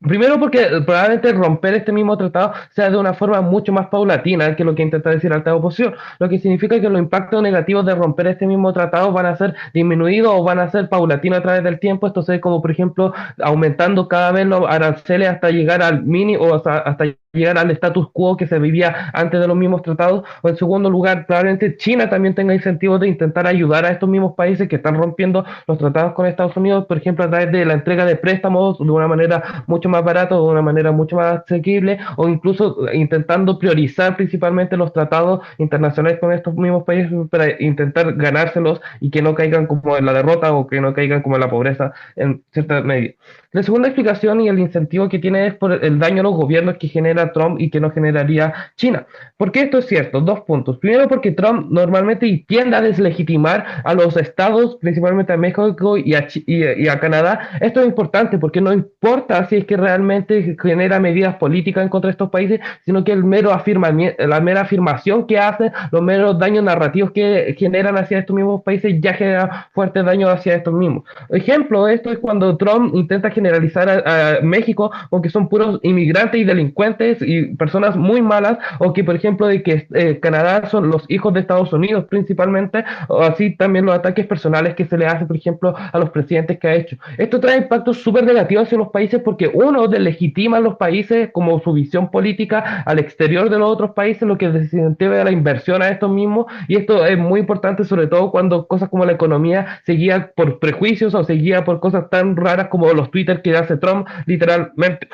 Primero porque probablemente romper este mismo tratado sea de una forma mucho más paulatina que lo que intenta decir alta oposición, lo que significa que los impactos negativos de romper este mismo tratado van a ser disminuidos o van a ser paulatinos a través del tiempo. Esto se ve como, por ejemplo, aumentando cada vez los aranceles hasta llegar al mini o hasta llegar al status quo que se vivía antes de los mismos tratados. O en segundo lugar, probablemente China también tenga incentivos de intentar ayudar a estos mismos países que están rompiendo los tratados con Estados Unidos, por ejemplo, a través de la entrega de préstamos de una manera mucho más barata, de una manera mucho más asequible, o incluso intentando priorizar principalmente los tratados internacionales con estos mismos países para intentar ganárselos y que no caigan como en la derrota o que no caigan como en la pobreza en cierta medida. La segunda explicación y el incentivo que tiene es por el daño a los gobiernos que genera Trump y que no generaría China. ¿Por qué esto es cierto? Dos puntos. Primero, porque Trump normalmente tiende a deslegitimar a los estados, principalmente a México y a Canadá. Esto es importante porque no importa si es que realmente genera medidas políticas en contra de estos países, sino que la mera afirmación que hace, los meros daños narrativos que generan hacia estos mismos países ya genera fuertes daños hacia estos mismos. Ejemplo de esto es cuando Trump intenta generalizar a México con que son puros inmigrantes y delincuentes y personas muy malas, o que por ejemplo de que Canadá son los hijos de Estados Unidos principalmente, o así también los ataques personales que se le hace por ejemplo a los presidentes que ha hecho. Esto trae impactos súper negativos hacia los países porque uno deslegitima a los países como su visión política al exterior de los otros países, lo que desincentiva la inversión a estos mismos, y esto es muy importante sobre todo cuando cosas como la economía se guía por prejuicios o se guía por cosas tan raras como los Twitter que hace Trump literalmente.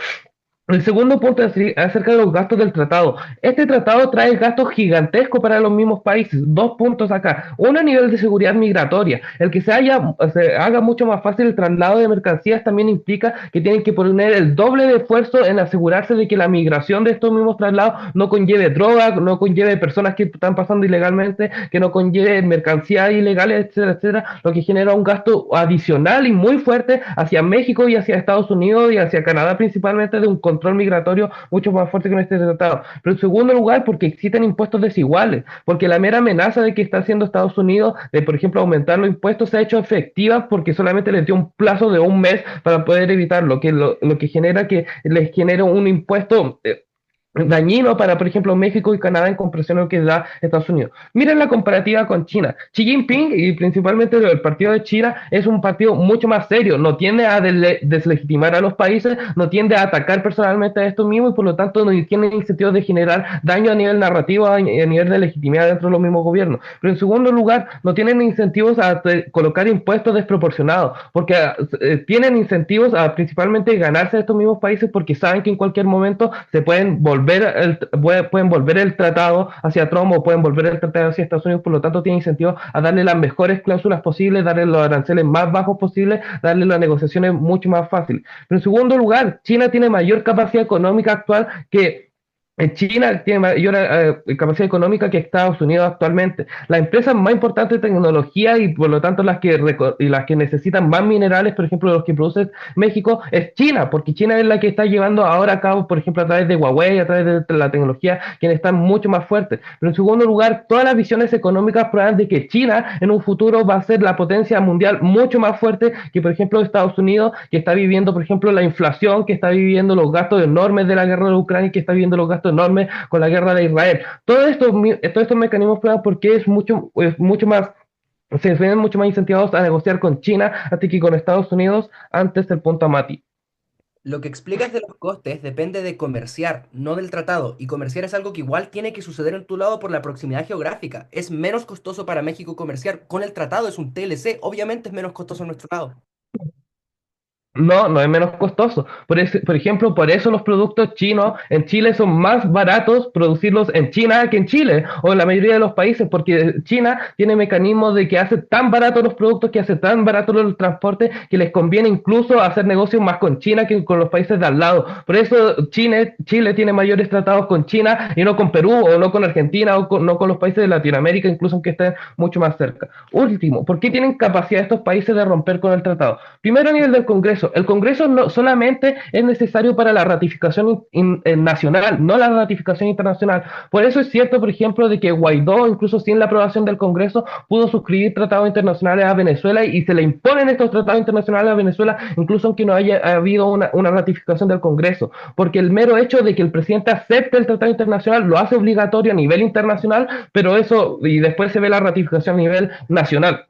El segundo punto es acerca de los gastos del tratado. Este tratado trae gastos gigantescos para los mismos países. Dos puntos acá. Uno, a nivel de seguridad migratoria. El que se haga mucho más fácil el traslado de mercancías también implica que tienen que poner el doble de esfuerzo en asegurarse de que la migración de estos mismos traslados no conlleve drogas, no conlleve personas que están pasando ilegalmente, que no conlleve mercancías ilegales, etcétera, etcétera, lo que genera un gasto adicional y muy fuerte hacia México y hacia Estados Unidos y hacia Canadá principalmente de un control migratorio mucho más fuerte que en este tratado. Pero en segundo lugar, porque existen impuestos desiguales, porque la mera amenaza de que está haciendo Estados Unidos de, por ejemplo, aumentar los impuestos se ha hecho efectiva porque solamente les dio un plazo de un mes para poder evitarlo, lo que genera que les genere un impuesto dañino para, por ejemplo, México y Canadá en comparación a lo que da Estados Unidos. Miren la comparativa con China. Xi Jinping y principalmente el partido de China es un partido mucho más serio, no tiende a deslegitimar a los países, no tiende a atacar personalmente a estos mismos y por lo tanto no tiene incentivo de generar daño a nivel narrativo, a nivel de legitimidad dentro de los mismos gobiernos. Pero en segundo lugar, no tienen incentivos a colocar impuestos desproporcionados, porque tienen incentivos a principalmente ganarse a estos mismos países porque saben que en cualquier momento se pueden volver el tratado hacia Trump o pueden volver el tratado hacia Estados Unidos, por lo tanto tiene incentivo a darle las mejores cláusulas posibles, darle los aranceles más bajos posibles, darle las negociaciones mucho más fáciles. Pero en segundo lugar, China tiene mayor capacidad económica actual que China tiene mayor capacidad económica que Estados Unidos actualmente. Las empresas más importantes de tecnología y por lo tanto las que necesitan más minerales, por ejemplo, los que produce México, es China, porque China es la que está llevando ahora a cabo, por ejemplo, a través de Huawei, a través de la tecnología, quienes están mucho más fuertes. Pero en segundo lugar, todas las visiones económicas prueban de que China en un futuro va a ser la potencia mundial mucho más fuerte que, por ejemplo, Estados Unidos, que está viviendo, por ejemplo, la inflación, que está viviendo los gastos enormes de la guerra de Ucrania, que está viviendo los gastos enorme con la guerra de Israel. Todos estos mecanismos prueban porque es mucho más, se ven mucho más incentivados a negociar con China antes que con Estados Unidos antes del punto Amati. Lo que explicas de los costes depende de comerciar, no del tratado. Y comerciar es algo que igual tiene que suceder en tu lado por la proximidad geográfica. Es menos costoso para México comerciar con el tratado, es un TLC. Obviamente es menos costoso en nuestro lado. No, no es menos costoso. Por ejemplo, por eso los productos chinos en Chile son más baratos producirlos en China que en Chile o en la mayoría de los países, porque China tiene mecanismos de que hace tan baratos los productos, que hace tan barato el transporte, que les conviene incluso hacer negocios más con China que con los países de al lado. Por eso Chile tiene mayores tratados con China y no con Perú o no con Argentina o no con los países de Latinoamérica, incluso aunque estén mucho más cerca. Último, ¿por qué tienen capacidad estos países de romper con el tratado? Primero, a nivel del Congreso. El Congreso no solamente es necesario para la ratificación nacional, no la ratificación internacional. Por eso es cierto, por ejemplo, de que Guaidó, incluso sin la aprobación del Congreso, pudo suscribir tratados internacionales a Venezuela y se le imponen estos tratados internacionales a Venezuela, incluso aunque no haya habido una ratificación del Congreso. Porque el mero hecho de que el presidente acepte el tratado internacional lo hace obligatorio a nivel internacional, pero eso, y después se ve la ratificación a nivel nacional.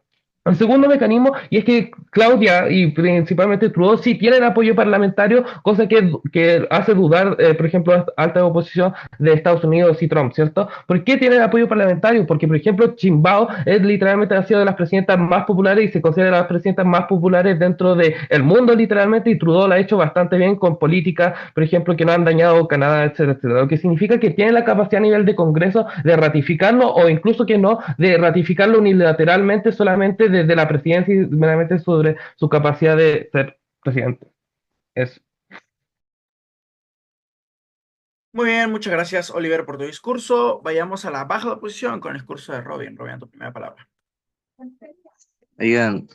El segundo mecanismo, y es que Claudia y principalmente Trudeau sí tienen apoyo parlamentario, cosa que hace dudar, por ejemplo, a alta oposición de Estados Unidos y Trump, ¿cierto? ¿Por qué tienen apoyo parlamentario? Porque, por ejemplo, Chimbao es literalmente ha sido de las presidentas más populares y se considera de las presidentas más populares dentro del mundo, literalmente, y Trudeau lo ha hecho bastante bien con políticas, por ejemplo, que no han dañado Canadá, etcétera, etcétera. Lo que significa que tienen la capacidad a nivel de Congreso de ratificarlo o incluso que no, de ratificarlo unilateralmente solamente desde la presidencia y meramente sobre su capacidad de ser presidente. Eso. Muy bien, muchas gracias, Oliver, por tu discurso. Vayamos a la baja de oposición con el discurso de Robin. Robin, tu primera palabra. Oigan,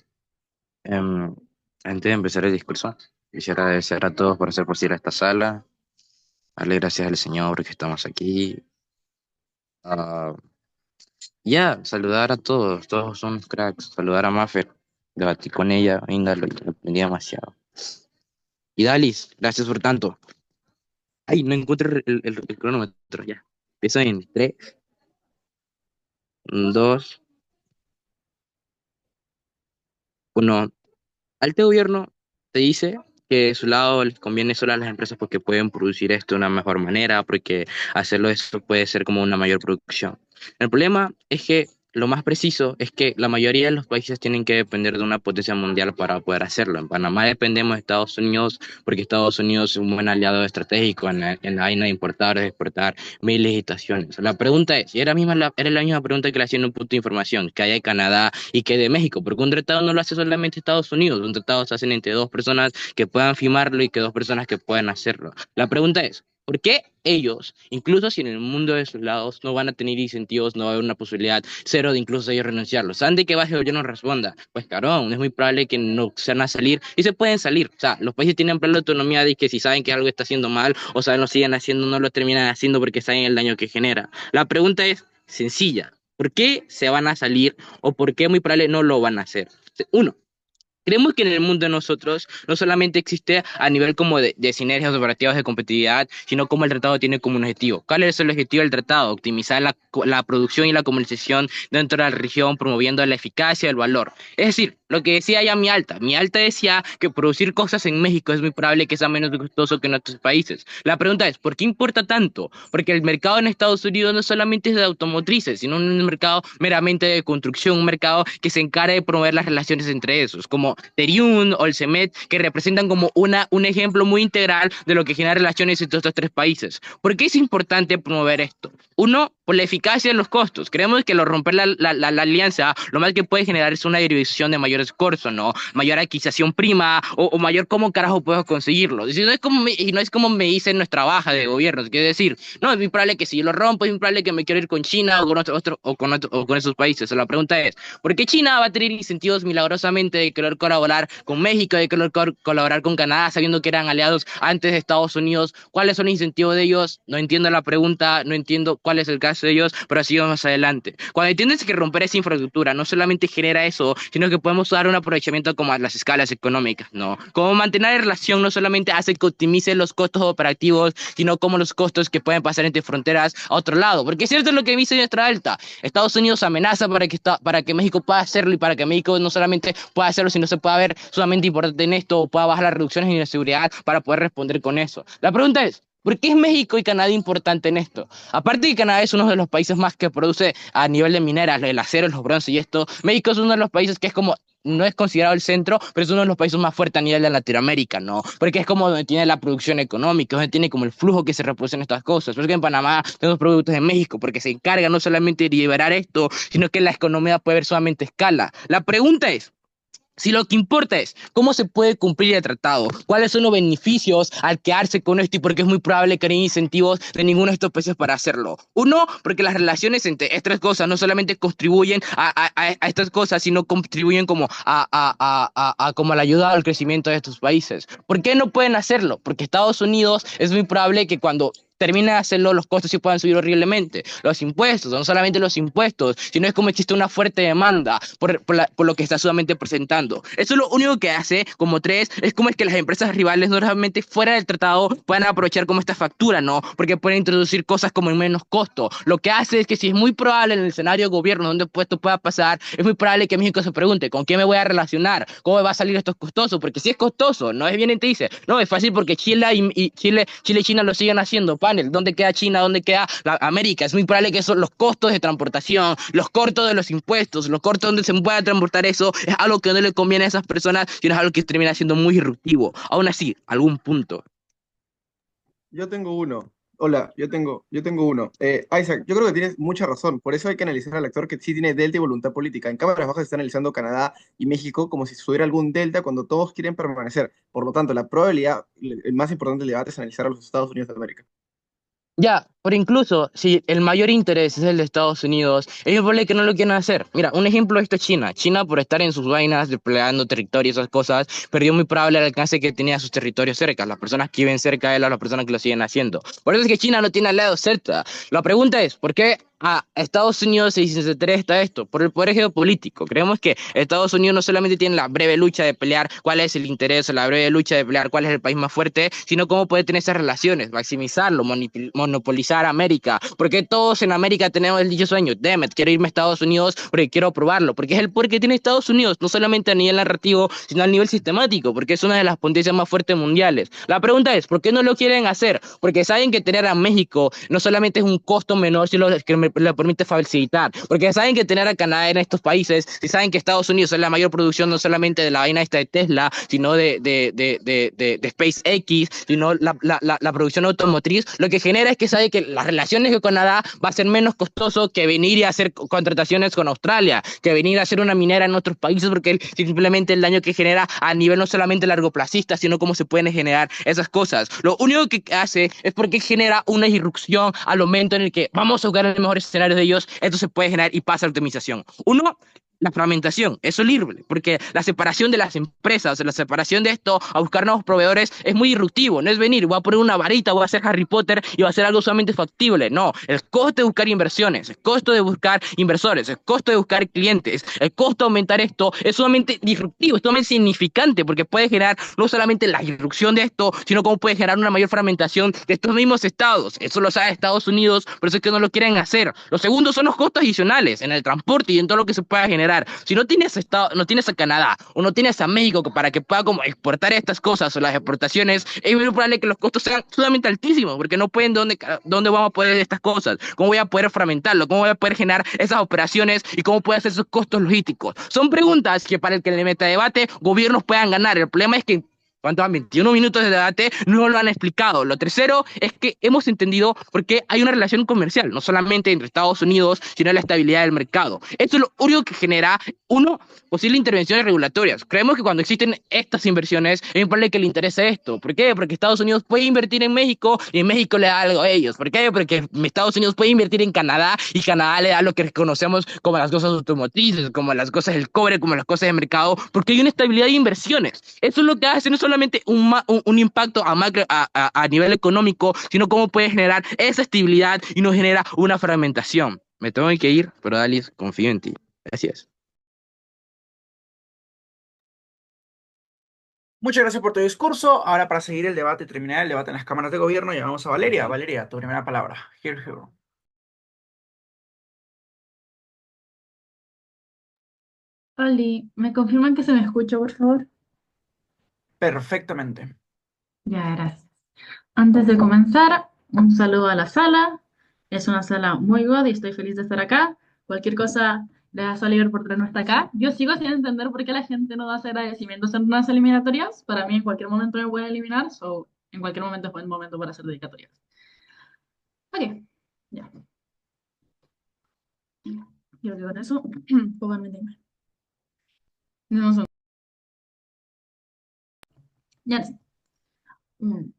em, antes de empezar el discurso, quisiera agradecer a todos por hacer posible esta sala. Darle gracias al Señor que estamos aquí. Ah, saludar a todos, todos son cracks. Saludar a Maffer, debatí con ella, venga, lo aprendí demasiado. Y Dalis, gracias por tanto. Ay, no encuentro el cronómetro, ya. Empiezo en 3, 2, 1. Alto gobierno te dice que de su lado les conviene solo a las empresas porque pueden producir esto de una mejor manera, porque hacerlo esto puede ser como una mayor producción. El problema es que lo más preciso es que la mayoría de los países tienen que depender de una potencia mundial para poder hacerlo. En Panamá dependemos de Estados Unidos porque Estados Unidos es un buen aliado estratégico en la vaina de importar, de exportar, mil legislaciones. La pregunta es, y era la misma pregunta que le hacían un punto de información, que hay de Canadá y que de México, porque un tratado no lo hace solamente Estados Unidos, un tratado se hace entre dos personas que puedan firmarlo y que dos personas que puedan hacerlo. La pregunta es, ¿por qué ellos, incluso si en el mundo de sus lados no van a tener incentivos, no va a haber una posibilidad cero de incluso ellos renunciarlo? ¿Saben de qué base yo no responda? Pues cabrón, es muy probable que no se van a salir y se pueden salir. O sea, los países tienen plena autonomía de que si saben que algo está haciendo mal o saben lo siguen haciendo, no lo terminan haciendo porque saben el daño que genera. La pregunta es sencilla. ¿Por qué se van a salir o por qué muy probable no lo van a hacer? Uno, creemos que en el mundo de nosotros no solamente existe a nivel como de sinergias operativas de competitividad, sino como el tratado tiene como un objetivo. ¿Cuál es el objetivo del tratado? Optimizar la producción y la comercialización dentro de la región, promoviendo la eficacia y el valor. Es decir, lo que decía ya Mi Alta decía que producir cosas en México es muy probable que sea menos costoso que en otros países. La pregunta es, ¿por qué importa tanto? Porque el mercado en Estados Unidos no solamente es de automotrices, sino un mercado meramente de construcción, un mercado que se encarga de promover las relaciones entre esos, como Teriun o el CEMET, que representan como un ejemplo muy integral de lo que genera relaciones entre estos tres países. ¿Por qué es importante promover esto? Uno, por la eficacia de los costos. Creemos que lo romper la alianza, lo más que puede generar es una derivación de mayores costos, ¿no? Mayor adquisición prima o mayor cómo carajo puedo conseguirlo. Y no es como me dice nuestra baja de gobierno. Es decir, no, es muy probable que si yo lo rompo, es muy probable que me quiero ir con China o con esos países. La pregunta es, ¿por qué China va a tener incentivos milagrosamente de querer colaborar con México, de querer colaborar con Canadá, sabiendo que eran aliados antes de Estados Unidos? ¿Cuáles son los incentivos de ellos? No entiendo la pregunta, no entiendo cuál es el caso de ellos, pero así vamos más adelante. Cuando entiendes que romper esa infraestructura no solamente genera eso, sino que podemos dar un aprovechamiento como a las escalas económicas, ¿no? Como mantener la relación no solamente hace que optimice los costos operativos, sino como los costos que pueden pasar entre fronteras a otro lado. Porque es cierto lo que dice nuestra alta. Estados Unidos amenaza para que México pueda hacerlo y para que México no solamente pueda hacerlo, sino se pueda ver sumamente importante en esto o pueda bajar las reducciones de inseguridad para poder responder con eso. La pregunta es, ¿por qué es México y Canadá importante en esto? Aparte de que Canadá es uno de los países más que produce a nivel de mineras, el acero, los bronce y esto, México es uno de los países que es como no es considerado el centro, pero es uno de los países más fuertes a nivel de Latinoamérica, ¿no? Porque es como donde tiene la producción económica, donde tiene como el flujo que se reproduce en estas cosas. Porque en Panamá tenemos productos de México, porque se encarga no solamente de liberar esto, sino que la economía puede ver solamente escala. La pregunta es, si lo que importa es cómo se puede cumplir el tratado, cuáles son los beneficios al quedarse con esto y porque es muy probable que no hay incentivos de ninguno de estos países para hacerlo. Uno, porque las relaciones entre estas cosas no solamente contribuyen a estas cosas, sino contribuyen como como a la ayuda al crecimiento de estos países. ¿Por qué no pueden hacerlo? Porque Estados Unidos es muy probable que cuando termine de hacerlo, los costos sí puedan subir horriblemente. Los impuestos, no solamente los impuestos, sino es como existe una fuerte demanda por lo que está solamente presentando. Eso es lo único que hace, como tres, es como es que las empresas rivales, no solamente fuera del tratado, puedan aprovechar como esta factura, ¿no? Porque pueden introducir cosas como en menos costo. Lo que hace es que si es muy probable en el escenario de gobierno donde esto pueda pasar, es muy probable que México se pregunte, ¿con quién me voy a relacionar? ¿Cómo me va a salir esto costoso? Porque si es costoso, no es bien y te dice, no, es fácil porque Chile y China lo siguen haciendo, panel. ¿Dónde queda China? ¿Dónde queda América? Es muy probable que son los costos de transportación, los costos de los impuestos, los costos donde se pueda transportar eso, es algo que no le conviene a esas personas, sino es algo que termina siendo muy disruptivo. Aún así, algún punto. Yo tengo uno. Hola, yo tengo uno. Isaac, yo creo que tienes mucha razón. Por eso hay que analizar al actor que sí tiene delta y voluntad política. En cámaras bajas se está analizando Canadá y México como si hubiera algún delta cuando todos quieren permanecer. Por lo tanto, la probabilidad, el más importante del debate es analizar a los Estados Unidos de América. Ya, pero incluso si el mayor interés es el de Estados Unidos, es probable que no lo quieran hacer. Mira, un ejemplo de esto es China. China, por estar en sus vainas, desplegando territorio y esas cosas, perdió muy probable el alcance que tenía sus territorios cerca, las personas que viven cerca de él, a las personas que lo siguen haciendo. Por eso es que China no tiene aliados cerca. La pregunta es, ¿por qué a Estados Unidos se interesa esto? Por el poder geopolítico. Creemos que Estados Unidos no solamente tiene la breve lucha de pelear cuál es el interés, o la breve lucha de pelear cuál es el país más fuerte, sino cómo puede tener esas relaciones, maximizarlo, monopolizar América. Porque todos en América tenemos el dicho sueño, damn it, quiero irme a Estados Unidos porque quiero probarlo, porque es el poder que tiene Estados Unidos, no solamente a nivel narrativo, sino a nivel sistemático, porque es una de las potencias más fuertes mundiales. La pregunta es, ¿por qué no lo quieren hacer? Porque saben que tener a México no solamente es un costo menor, sino que le permite facilitar, porque saben que tener a Canadá en estos países, si saben que Estados Unidos es la mayor producción no solamente de la vaina esta de Tesla, sino de SpaceX, sino la producción automotriz, lo que genera es que sabe que las relaciones con Canadá va a ser menos costoso que venir y hacer contrataciones con Australia, que venir a hacer una minera en otros países, porque simplemente el daño que genera a nivel no solamente largoplacista, sino cómo se pueden generar esas cosas. Lo único que hace es porque genera una irrupción al momento en el que vamos a jugar en los mejores escenarios de ellos, esto se puede generar y pasa a la optimización. Uno, la fragmentación, eso es libre, porque la separación de las empresas, la separación de esto a buscar nuevos proveedores es muy disruptivo, no es venir, voy a poner una varita, voy a hacer Harry Potter y va a ser algo solamente factible, no, el costo de buscar inversiones, el costo de buscar inversores, el costo de buscar clientes, el costo de aumentar esto es sumamente disruptivo, es sumamente significante, porque puede generar no solamente la disrupción de esto, sino como puede generar una mayor fragmentación de estos mismos estados, eso lo sabe Estados Unidos, por eso es que no lo quieren hacer. Lo segundo son los costos adicionales en el transporte y en todo lo que se pueda generar. Si no tienes no tienes a Canadá o no tienes a México para que pueda como exportar estas cosas o las exportaciones, es muy probable que los costos sean sumamente altísimos, porque no pueden dónde vamos a poder estas cosas, cómo voy a poder fragmentarlo, cómo voy a poder generar esas operaciones y cómo puedo hacer esos costos logísticos. Son preguntas que para el que le meta debate, gobiernos puedan ganar. El problema es que ¿cuánto van? 21 minutos de debate, no lo han explicado. Lo tercero es que hemos entendido por qué hay una relación comercial, no solamente entre Estados Unidos, sino la estabilidad del mercado. Esto es lo único que genera, uno, posibles intervenciones regulatorias. Creemos que cuando existen estas inversiones, es importante que le interese esto. ¿Por qué? Porque Estados Unidos puede invertir en México y en México le da algo a ellos. ¿Por qué? Porque Estados Unidos puede invertir en Canadá y Canadá le da lo que reconocemos como las cosas automotrices, como las cosas del cobre, como las cosas de mercado, porque hay una estabilidad de inversiones. Eso es lo que hace no solamente un impacto a nivel económico, sino cómo puede generar esa estabilidad y no genera una fragmentación. Me tengo que ir, pero Dalis, confío en ti. Gracias. Muchas gracias por tu discurso. Ahora, para seguir el debate y terminar el debate en las cámaras de gobierno, llamamos a Valeria. Valeria, tu primera palabra. Here you go. Oli, ¿me confirman que se me escucha, por favor? Perfectamente. Ya, gracias. Antes de comenzar, un saludo a la sala. Es una sala muy god y estoy feliz de estar acá. Cualquier cosa Gracias, Oliver, por traernos hasta acá. Yo sigo sin entender por qué la gente no da ese agradecimientos en unas eliminatorias. Para mí, en cualquier momento me pueden eliminar, so en cualquier momento es buen momento para hacer dedicatorias. Ok, ya. Creo que con eso puedo admitirme. No, ya. 1,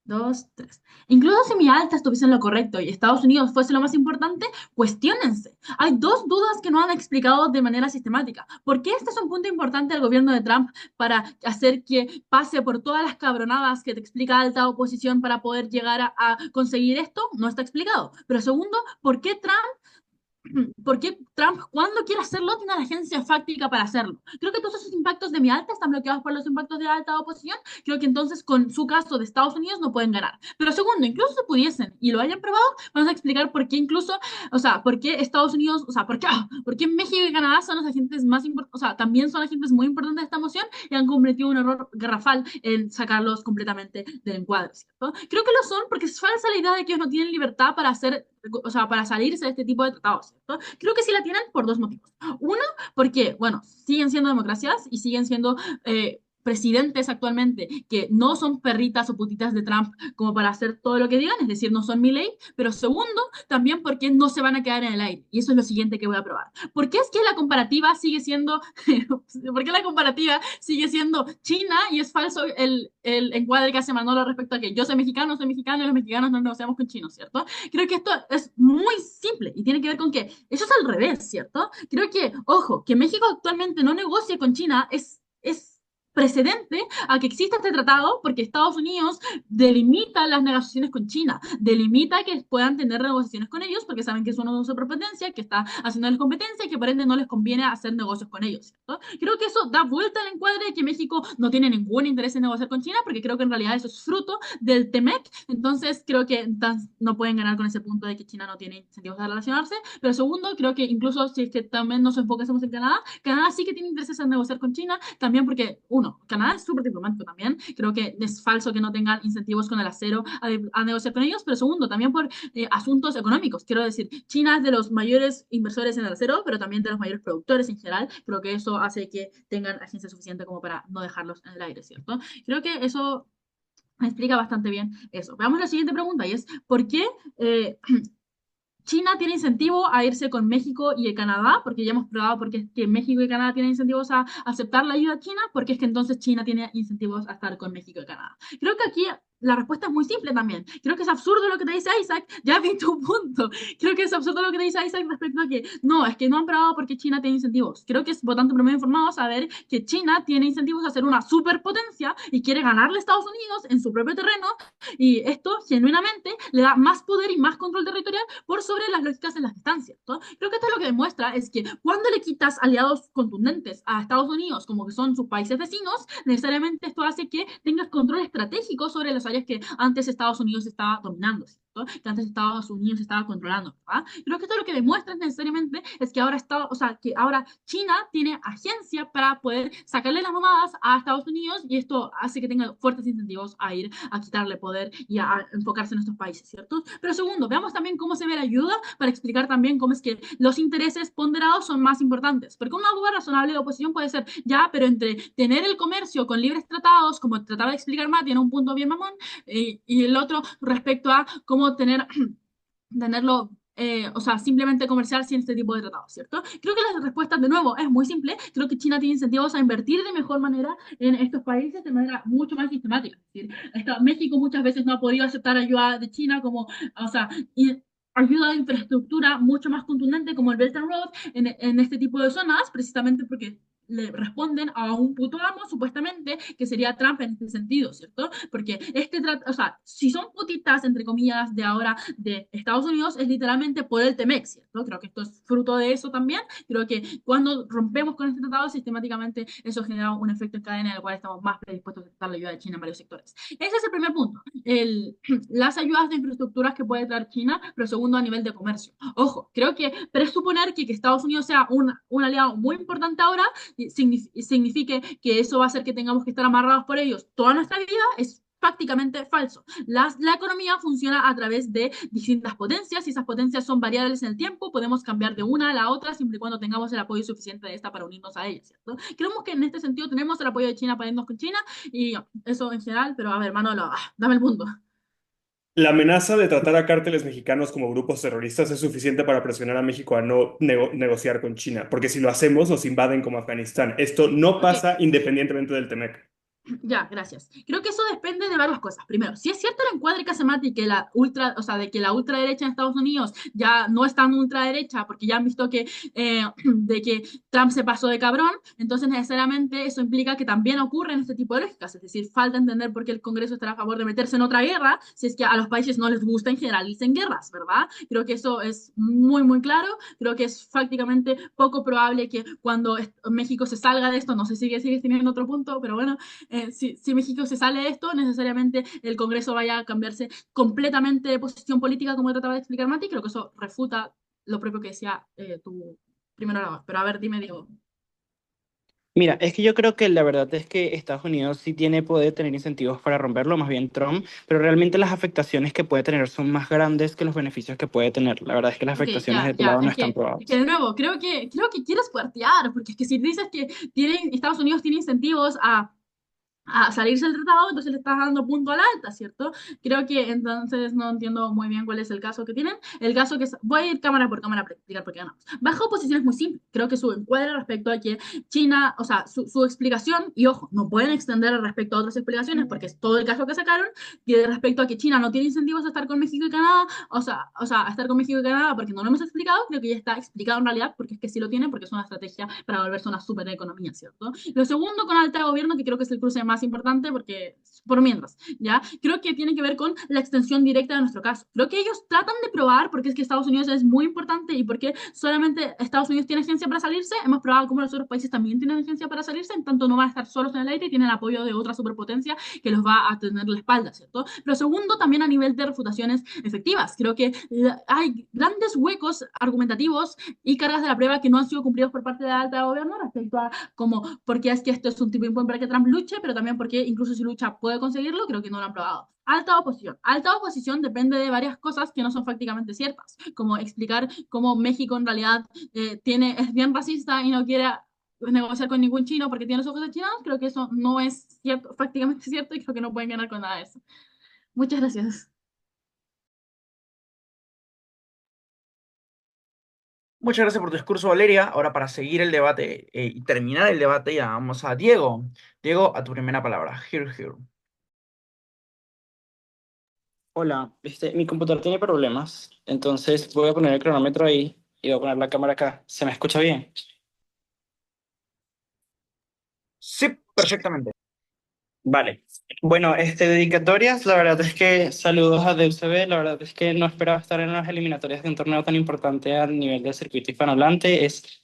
2, 3. Incluso si mi alta estuviese en lo correcto y Estados Unidos fuese lo más importante, cuestiónense. Hay dos dudas que no han explicado de manera sistemática. ¿Por qué este es un punto importante del gobierno de Trump para hacer que pase por todas las cabronadas que te explica alta oposición para poder llegar a conseguir esto? No está explicado. Pero segundo, ¿por qué Trump, cuando quiere hacerlo, tiene la agencia fáctica para hacerlo? Creo que todos esos impactos de mi alta están bloqueados por los impactos de la alta oposición. Creo que entonces, con su caso de Estados Unidos, no pueden ganar. Pero segundo, incluso si pudiesen y lo hayan probado, vamos a explicar por qué incluso, o sea, por qué Estados Unidos, o sea, por qué México y Canadá son los agentes más importantes, o sea, también son agentes muy importantes de esta moción y han cometido un error garrafal en sacarlos completamente del encuadre, ¿cierto? Creo que lo son porque es falsa la idea de que ellos no tienen libertad para hacer, o sea, para salirse de este tipo de tratados, ¿cierto? Creo que sí la tienen por dos motivos. Uno, porque, bueno, siguen siendo democracias y siguen siendo presidentes actualmente que no son perritas o putitas de Trump como para hacer todo lo que digan, es decir, no son mi ley. Pero segundo, también porque no se van a quedar en el aire. Y eso es lo siguiente que voy a probar. ¿Por qué es que la comparativa sigue siendo, por qué la comparativa sigue siendo China y es falso el encuadre que hace Manolo respecto a que yo soy mexicano y los mexicanos no negociamos con chinos, ¿cierto? Creo que esto es muy simple y tiene que ver con que eso es al revés, ¿cierto? Creo que, ojo, que México actualmente no negocie con China es precedente a que exista este tratado porque Estados Unidos delimita las negociaciones con China, delimita que puedan tener negociaciones con ellos porque saben que es una superpotencia, que está haciéndoles competencia y que por ende no les conviene hacer negocios con ellos, ¿cierto? Creo que eso da vuelta al encuadre de que México no tiene ningún interés en negociar con China porque creo que en realidad eso es fruto del TEMEC. Entonces creo que no pueden ganar con ese punto de que China no tiene incentivos a relacionarse. Pero segundo, creo que incluso si es que también nos enfocásemos en Canadá, Canadá sí que tiene intereses en negociar con China, también porque, uno, Canadá es súper diplomático también, creo que es falso que no tengan incentivos con el acero a negociar con ellos. Pero segundo, también por asuntos económicos, quiero decir, China es de los mayores inversores en el acero, pero también de los mayores productores en general. Creo que eso hace que tengan agencia suficiente como para no dejarlos en el aire, ¿cierto? Creo que eso explica bastante bien eso. Veamos la siguiente pregunta y es, ¿por qué China tiene incentivo a irse con México y Canadá? Porque ya hemos probado porque es que México y Canadá tienen incentivos a aceptar la ayuda china, porque es que entonces China tiene incentivos a estar con México y Canadá. Creo que aquí la respuesta es muy simple también. Creo que es absurdo lo que te dice Isaac, ya vi tu punto. Creo que es absurdo lo que te dice Isaac respecto a que no, es que no han probado porque China tiene incentivos. Creo que es votante promedio informado saber que China tiene incentivos a ser una superpotencia y quiere ganarle a Estados Unidos en su propio terreno, y esto genuinamente le da más poder y más control territorial por sobre las lógicas en las que están, ¿cierto? Creo que esto lo que demuestra es que cuando le quitas aliados contundentes a Estados Unidos, como que son sus países vecinos, necesariamente esto hace que tengas control estratégico sobre las áreas que antes Estados Unidos estaba dominando, ¿cierto? Que antes Estados Unidos estaba controlando, ¿verdad? Creo que esto lo que demuestra necesariamente es que ahora que ahora China tiene agencia para poder sacarle las mamadas a Estados Unidos, y esto hace que tenga fuertes incentivos a ir a quitarle poder y a enfocarse en estos países, ¿cierto? Pero segundo, veamos también cómo se ve la ayuda para explicar también cómo es que los intereses ponderados son más importantes. Porque una duda razonable de oposición puede ser, ya, pero entre tener el comercio con libres tratados, como trataba de explicar Matt, tiene un punto bien mamón, y el otro respecto a cómo tenerlo, o sea, simplemente comercial sin este tipo de tratados, ¿cierto? Creo que la respuesta, de nuevo, es muy simple. Creo que China tiene incentivos a invertir de mejor manera en estos países de manera mucho más sistemática. Es decir, México muchas veces no ha podido aceptar ayuda de China como, o sea, ayuda de infraestructura mucho más contundente como el Belt and Road en este tipo de zonas, precisamente porque le responden a un puto amo, supuestamente, que sería Trump en este sentido, ¿cierto? Porque o sea, si son putitas, entre comillas, de ahora de Estados Unidos, es literalmente por el TEMEC, ¿cierto? Creo que esto es fruto de eso también. Creo que cuando rompemos con este tratado, sistemáticamente eso genera un efecto en cadena en el cual estamos más predispuestos a aceptar la ayuda de China en varios sectores. Ese es el primer punto, las ayudas de infraestructuras que puede traer China, pero segundo, a nivel de comercio. Ojo, creo que presuponer que Estados Unidos sea un aliado muy importante ahora signifique que eso va a hacer que tengamos que estar amarrados por ellos toda nuestra vida es fácticamente falso. La economía funciona a través de distintas potencias y esas potencias son variables en el tiempo. Podemos cambiar de una a la otra siempre y cuando tengamos el apoyo suficiente de esta para unirnos a ella, ¿cierto? Creemos que en este sentido tenemos el apoyo de China para irnos con China y eso en general, pero a ver, Manolo, dame el punto. La amenaza de tratar a cárteles mexicanos como grupos terroristas es suficiente para presionar a México a no negociar con China, porque si lo hacemos nos invaden como Afganistán. Esto no Ok, pasa independientemente del TEMEC. ya, gracias. Creo que eso depende de varias cosas. Primero, si es cierto el encuadre que hace Mati que la ultra, o sea, de que la ultraderecha en Estados Unidos ya no es tan ultraderecha, porque ya han visto que de que Trump se pasó de cabrón, entonces necesariamente eso implica que también ocurre en este tipo de lógicas. Es decir, falta entender por qué el Congreso estará a favor de meterse en otra guerra, si es que a los países no les gusta en general irse en guerras, ¿verdad? Creo que eso es muy, muy claro. Creo que es prácticamente poco probable que cuando México se salga de esto, no sé si sigue teniendo otro punto, pero bueno, si México se sale de esto, necesariamente el Congreso vaya a cambiarse completamente de posición política, como trataba de explicar Mati. Creo que eso refuta lo propio que decía tu primero orador. Pero a ver, dime, Diego. Mira, es que yo creo que la verdad es que Estados Unidos sí puede tener incentivos para romperlo, más bien Trump, pero realmente las afectaciones que puede tener son más grandes que los beneficios que puede tener. La verdad es que las Ok, afectaciones ya, de tu ya. lado no Es están que probadas. de nuevo, creo que quieres cuartear, porque es que si dices que Estados Unidos tiene incentivos a salirse del tratado, entonces le estás dando punto a la alta, ¿cierto? Creo que entonces no entiendo muy bien cuál es el caso que tienen. El caso que es, voy a ir cámara por cámara para explicar por qué ganamos. Baja oposición es muy simple. Creo que su encuadre respecto a que China, o sea, su explicación, y ojo, no pueden extender respecto a otras explicaciones porque es todo el caso que sacaron, y respecto a que China no tiene incentivos a estar con México y Canadá, o sea, a estar con México y Canadá porque no lo hemos explicado, creo que ya está explicado en realidad porque es que sí lo tienen, porque es una estrategia para volverse una super economía, ¿cierto? Lo segundo con alta de gobierno, que creo que es el cruce más importante porque, por mientras, ¿ya? Creo que tiene que ver con la extensión directa de nuestro caso. Creo que ellos tratan de probar, porque es que Estados Unidos es muy importante y porque solamente Estados Unidos tiene agencia para salirse, hemos probado cómo los otros países también tienen agencia para salirse, en tanto no van a estar solos en el aire y tienen el apoyo de otra superpotencia que los va a tener la espalda, ¿cierto? Pero segundo, también a nivel de refutaciones efectivas. Creo que hay grandes huecos argumentativos y cargas de la prueba que no han sido cumplidos por parte de la alta gobierno respecto a como porque es que esto es un tipo de para que Trump luche, pero también porque incluso si lucha puede conseguirlo, creo que no lo han probado. Alta oposición. Alta oposición depende de varias cosas que no son prácticamente ciertas, como explicar cómo México en realidad es bien racista y no quiere negociar con ningún chino porque tiene los ojos de China. Creo que eso no es cierto, prácticamente cierto, y creo que no pueden ganar con nada de eso. Muchas gracias. Muchas gracias por tu discurso, Valeria. Ahora para seguir el debate y terminar el debate, ya vamos a Diego. Diego, a tu primera palabra. Here, here. Hola, mi computador tiene problemas, entonces voy a poner el cronómetro ahí y voy a poner la cámara acá. ¿Se me escucha bien? Sí, perfectamente. Vale. Bueno, dedicatorias, la verdad es que saludos a DUCB, la verdad es que no esperaba estar en las eliminatorias de un torneo tan importante a nivel de circuito hispanohablante. Es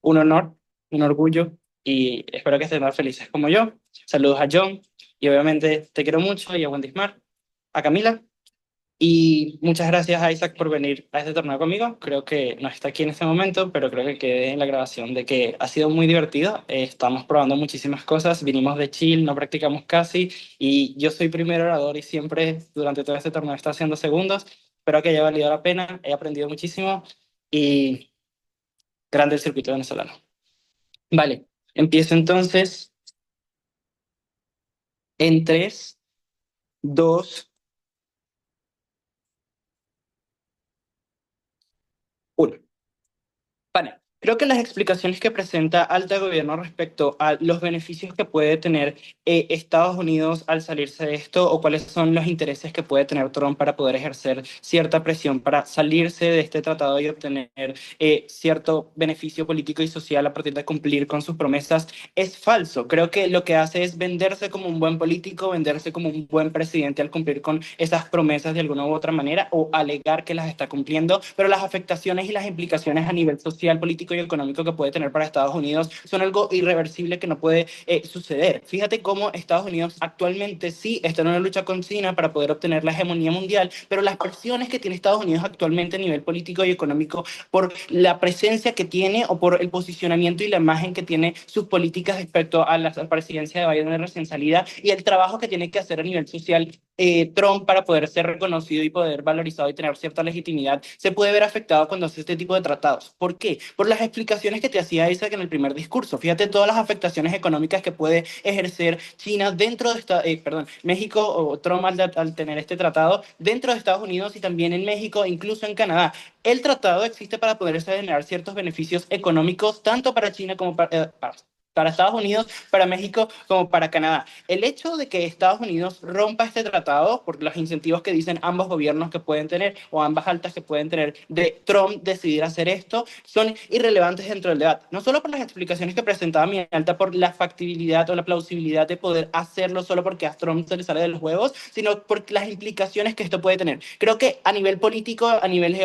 un honor, un orgullo y espero que estén tan felices como yo. Saludos a John y obviamente te quiero mucho y a Wendismar, a Camila. Y muchas gracias a Isaac por venir a este torneo conmigo. Creo que no está aquí en este momento, pero creo que quedé en la grabación de que ha sido muy divertido. Estamos probando muchísimas cosas. Vinimos de chill, no practicamos casi. Y yo soy primer orador y siempre durante todo este torneo está haciendo segundos. Espero que haya valido la pena. He aprendido muchísimo y grande el circuito venezolano. Vale, empiezo entonces en 3, 2, 1. Vale, creo que las explicaciones que presenta Alta Gobierno respecto a los beneficios que puede tener Estados Unidos al salirse de esto o cuáles son los intereses que puede tener Trump para poder ejercer cierta presión para salirse de este tratado y obtener cierto beneficio político y social a partir de cumplir con sus promesas es falso. Creo que lo que hace es venderse como un buen político, venderse como un buen presidente al cumplir con esas promesas de alguna u otra manera o alegar que las está cumpliendo, pero las afectaciones y las implicaciones a nivel social, político político y económico que puede tener para Estados Unidos son algo irreversible que no puede suceder. Fíjate cómo Estados Unidos actualmente sí está en una lucha con China para poder obtener la hegemonía mundial, pero las presiones que tiene Estados Unidos actualmente a nivel político y económico por la presencia que tiene o por el posicionamiento y la imagen que tiene sus políticas respecto a la presidencia de Biden recién salida y el trabajo que tiene que hacer a nivel social Trump para poder ser reconocido y poder valorizado y tener cierta legitimidad, se puede ver afectado cuando hace este tipo de tratados. ¿Por qué? Por las explicaciones que te hacía Isaac en el primer discurso. Fíjate todas las afectaciones económicas que puede ejercer China dentro de México o Trump al tener este tratado dentro de Estados Unidos y también en México, incluso en Canadá. El tratado existe para poder generar ciertos beneficios económicos tanto para China como para Estados Unidos, para México como para Canadá. El hecho de que Estados Unidos rompa este tratado por los incentivos que dicen ambos gobiernos que pueden tener o ambas altas que pueden tener de Trump decidir hacer esto son irrelevantes dentro del debate. No solo por las explicaciones que presentaba mi alta por la factibilidad o la plausibilidad de poder hacerlo solo porque a Trump se le sale de los huevos, sino por las implicaciones que esto puede tener. Creo que a nivel político, a nivel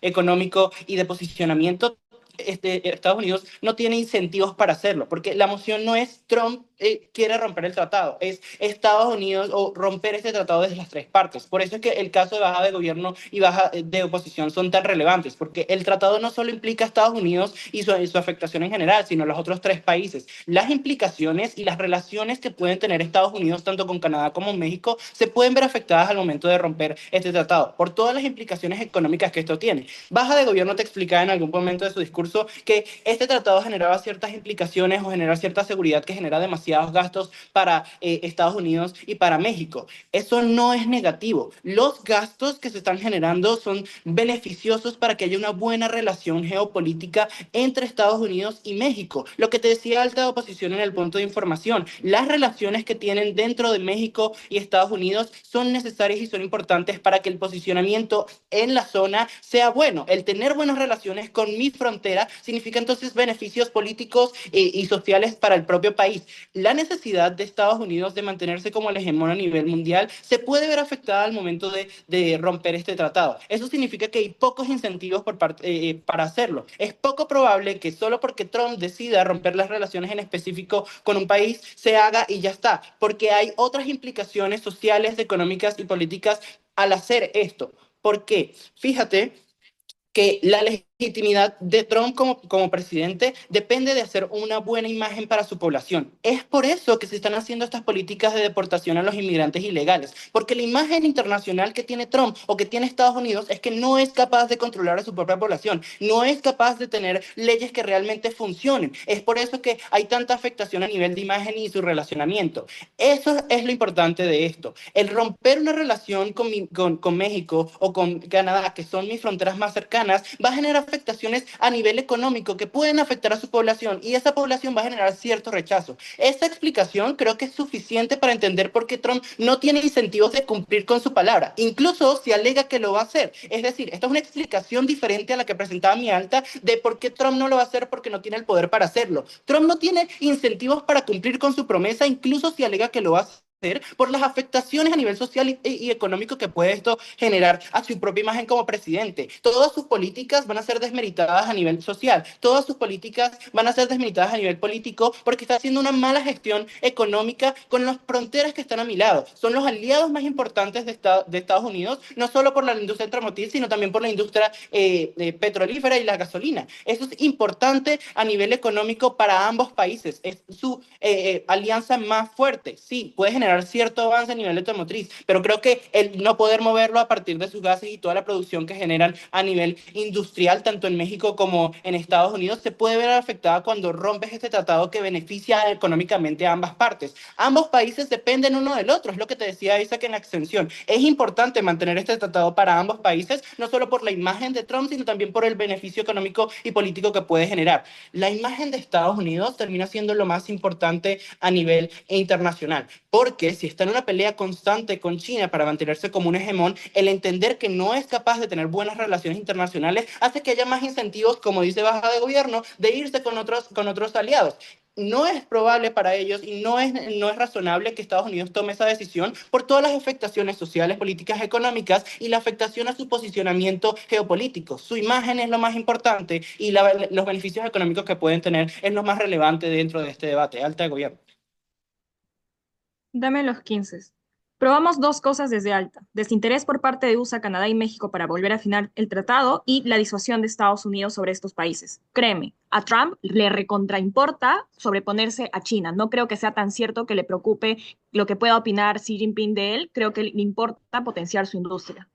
económico y de posicionamiento, Estados Unidos no tiene incentivos para hacerlo, porque la moción no es Trump quiere romper el tratado, es Estados Unidos o romper este tratado desde las tres partes. Por eso es que el caso de baja de gobierno y baja de oposición son tan relevantes, porque el tratado no solo implica a Estados Unidos y su afectación en general, sino a los otros tres países. Las implicaciones y las relaciones que pueden tener Estados Unidos, tanto con Canadá como México, se pueden ver afectadas al momento de romper este tratado, por todas las implicaciones económicas que esto tiene. Baja de gobierno te explicaba en algún momento de su discurso que este tratado generaba ciertas implicaciones o generar cierta seguridad que genera demasiados gastos para Estados Unidos y para México. Eso no es negativo. Los gastos que se están generando son beneficiosos para que haya una buena relación geopolítica entre Estados Unidos y México. Lo que te decía alta oposición en el punto de información, las relaciones que tienen dentro de México y Estados Unidos son necesarias y son importantes para que el posicionamiento en la zona sea bueno. El tener buenas relaciones con mi frontera significa entonces beneficios políticos y sociales para el propio país. La necesidad de Estados Unidos de mantenerse como el hegemón a nivel mundial se puede ver afectada al momento de romper este tratado. Eso significa que hay pocos incentivos para hacerlo. Es poco probable que solo porque Trump decida romper las relaciones en específico con un país se haga y ya está, porque hay otras implicaciones sociales, económicas y políticas al hacer esto. ¿Por qué? Fíjate que la legitimidad de Trump como presidente depende de hacer una buena imagen para su población. Es por eso que se están haciendo estas políticas de deportación a los inmigrantes ilegales, porque la imagen internacional que tiene Trump o que tiene Estados Unidos es que no es capaz de controlar a su propia población, no es capaz de tener leyes que realmente funcionen. Es por eso que hay tanta afectación a nivel de imagen y su relacionamiento. Eso es lo importante de esto. El romper una relación con México o con Canadá, que son mis fronteras más cercanas, va a generar afectaciones a nivel económico que pueden afectar a su población y esa población va a generar cierto rechazo. Esta explicación creo que es suficiente para entender por qué Trump no tiene incentivos de cumplir con su palabra, incluso si alega que lo va a hacer. Es decir, esta es una explicación diferente a la que presentaba mi alta de por qué Trump no lo va a hacer porque no tiene el poder para hacerlo. Trump no tiene incentivos para cumplir con su promesa, incluso si alega que lo va a hacer por las afectaciones a nivel social y económico que puede esto generar a su propia imagen como presidente. Todas sus políticas van a ser desmeritadas a nivel social, todas sus políticas van a ser desmeritadas a nivel político porque está haciendo una mala gestión económica con las fronteras que están a mi lado. Son los aliados más importantes de Estados Unidos, no solo por la industria automotriz, sino también por la industria petrolífera y la gasolina. Eso es importante a nivel económico para ambos países. Es su alianza más fuerte. Sí, puede generar cierto avance a nivel automotriz, pero creo que el no poder moverlo a partir de sus gases y toda la producción que generan a nivel industrial, tanto en México como en Estados Unidos, se puede ver afectada cuando rompes este tratado que beneficia económicamente a ambas partes. Ambos países dependen uno del otro, es lo que te decía Isaac en la extensión. Es importante mantener este tratado para ambos países, no solo por la imagen de Trump, sino también por el beneficio económico y político que puede generar. La imagen de Estados Unidos termina siendo lo más importante a nivel internacional, porque si está en una pelea constante con China para mantenerse como un hegemón, el entender que no es capaz de tener buenas relaciones internacionales hace que haya más incentivos, como dice baja de gobierno, de irse con otros aliados. no es probable para ellos y no es razonable que Estados Unidos tome esa decisión por todas las afectaciones sociales, políticas, económicas y la afectación a su posicionamiento geopolítico. Su imagen es lo más importante y los beneficios económicos que pueden tener es lo más relevante dentro de este debate. Alta de gobierno. Dame los 15. Probamos dos cosas desde Alta: desinterés por parte de USA, Canadá y México para volver a afinar el tratado y la disuasión de Estados Unidos sobre estos países. Créeme, a Trump le recontraimporta sobreponerse a China. No creo que sea tan cierto que le preocupe lo que pueda opinar Xi Jinping de él. Creo que le importa potenciar su industria.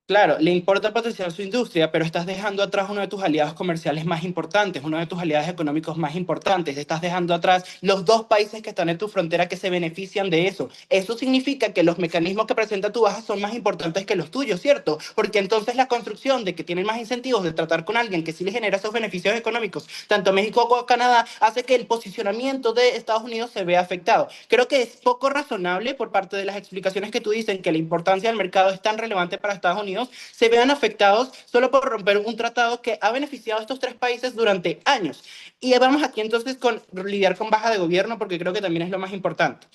Claro, le importa potenciar su industria, pero estás dejando atrás uno de tus aliados comerciales más importantes, uno de tus aliados económicos más importantes. Estás dejando atrás los dos países que están en tu frontera que se benefician de eso. Eso significa que los mecanismos que presenta tu baja son más importantes que los tuyos, ¿cierto? Porque entonces la construcción de que tienen más incentivos de tratar con alguien que sí le genera esos beneficios económicos, tanto a México como a Canadá, hace que el posicionamiento de Estados Unidos se vea afectado. Creo que es poco razonable por parte de las explicaciones que tú dices que la importancia del mercado es tan relevante para Estados Unidos, se vean afectados solo por romper un tratado que ha beneficiado a estos tres países durante años. Y vamos aquí entonces con lidiar con baja de gobierno, porque creo que también es lo más importante.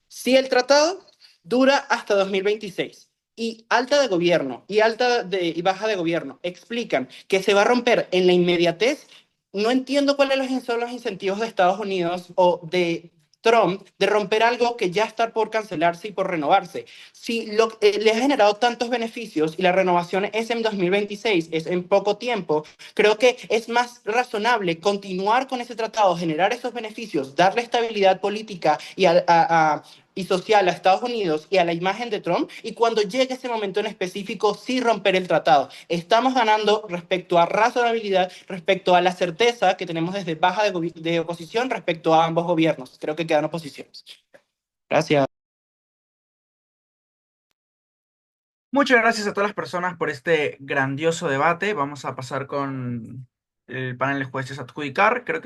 Si el tratado dura hasta 2026 y alta de gobierno y baja de gobierno explican que se va a romper en la inmediatez, no entiendo cuáles son los incentivos de Estados Unidos o de Trump de romper algo que ya está por cancelarse y por renovarse. Si le ha generado tantos beneficios y la renovación es en 2026, es en poco tiempo, creo que es más razonable continuar con ese tratado, generar esos beneficios, darle estabilidad política y social a Estados Unidos y a la imagen de Trump, y cuando llegue ese momento en específico, sí romper el tratado. Estamos ganando respecto a razonabilidad, respecto a la certeza que tenemos desde baja de oposición respecto a ambos gobiernos. Creo que quedan oposiciones. Gracias. Muchas gracias a todas las personas por este grandioso debate. Vamos a pasar con el panel de jueces a adjudicar. Creo que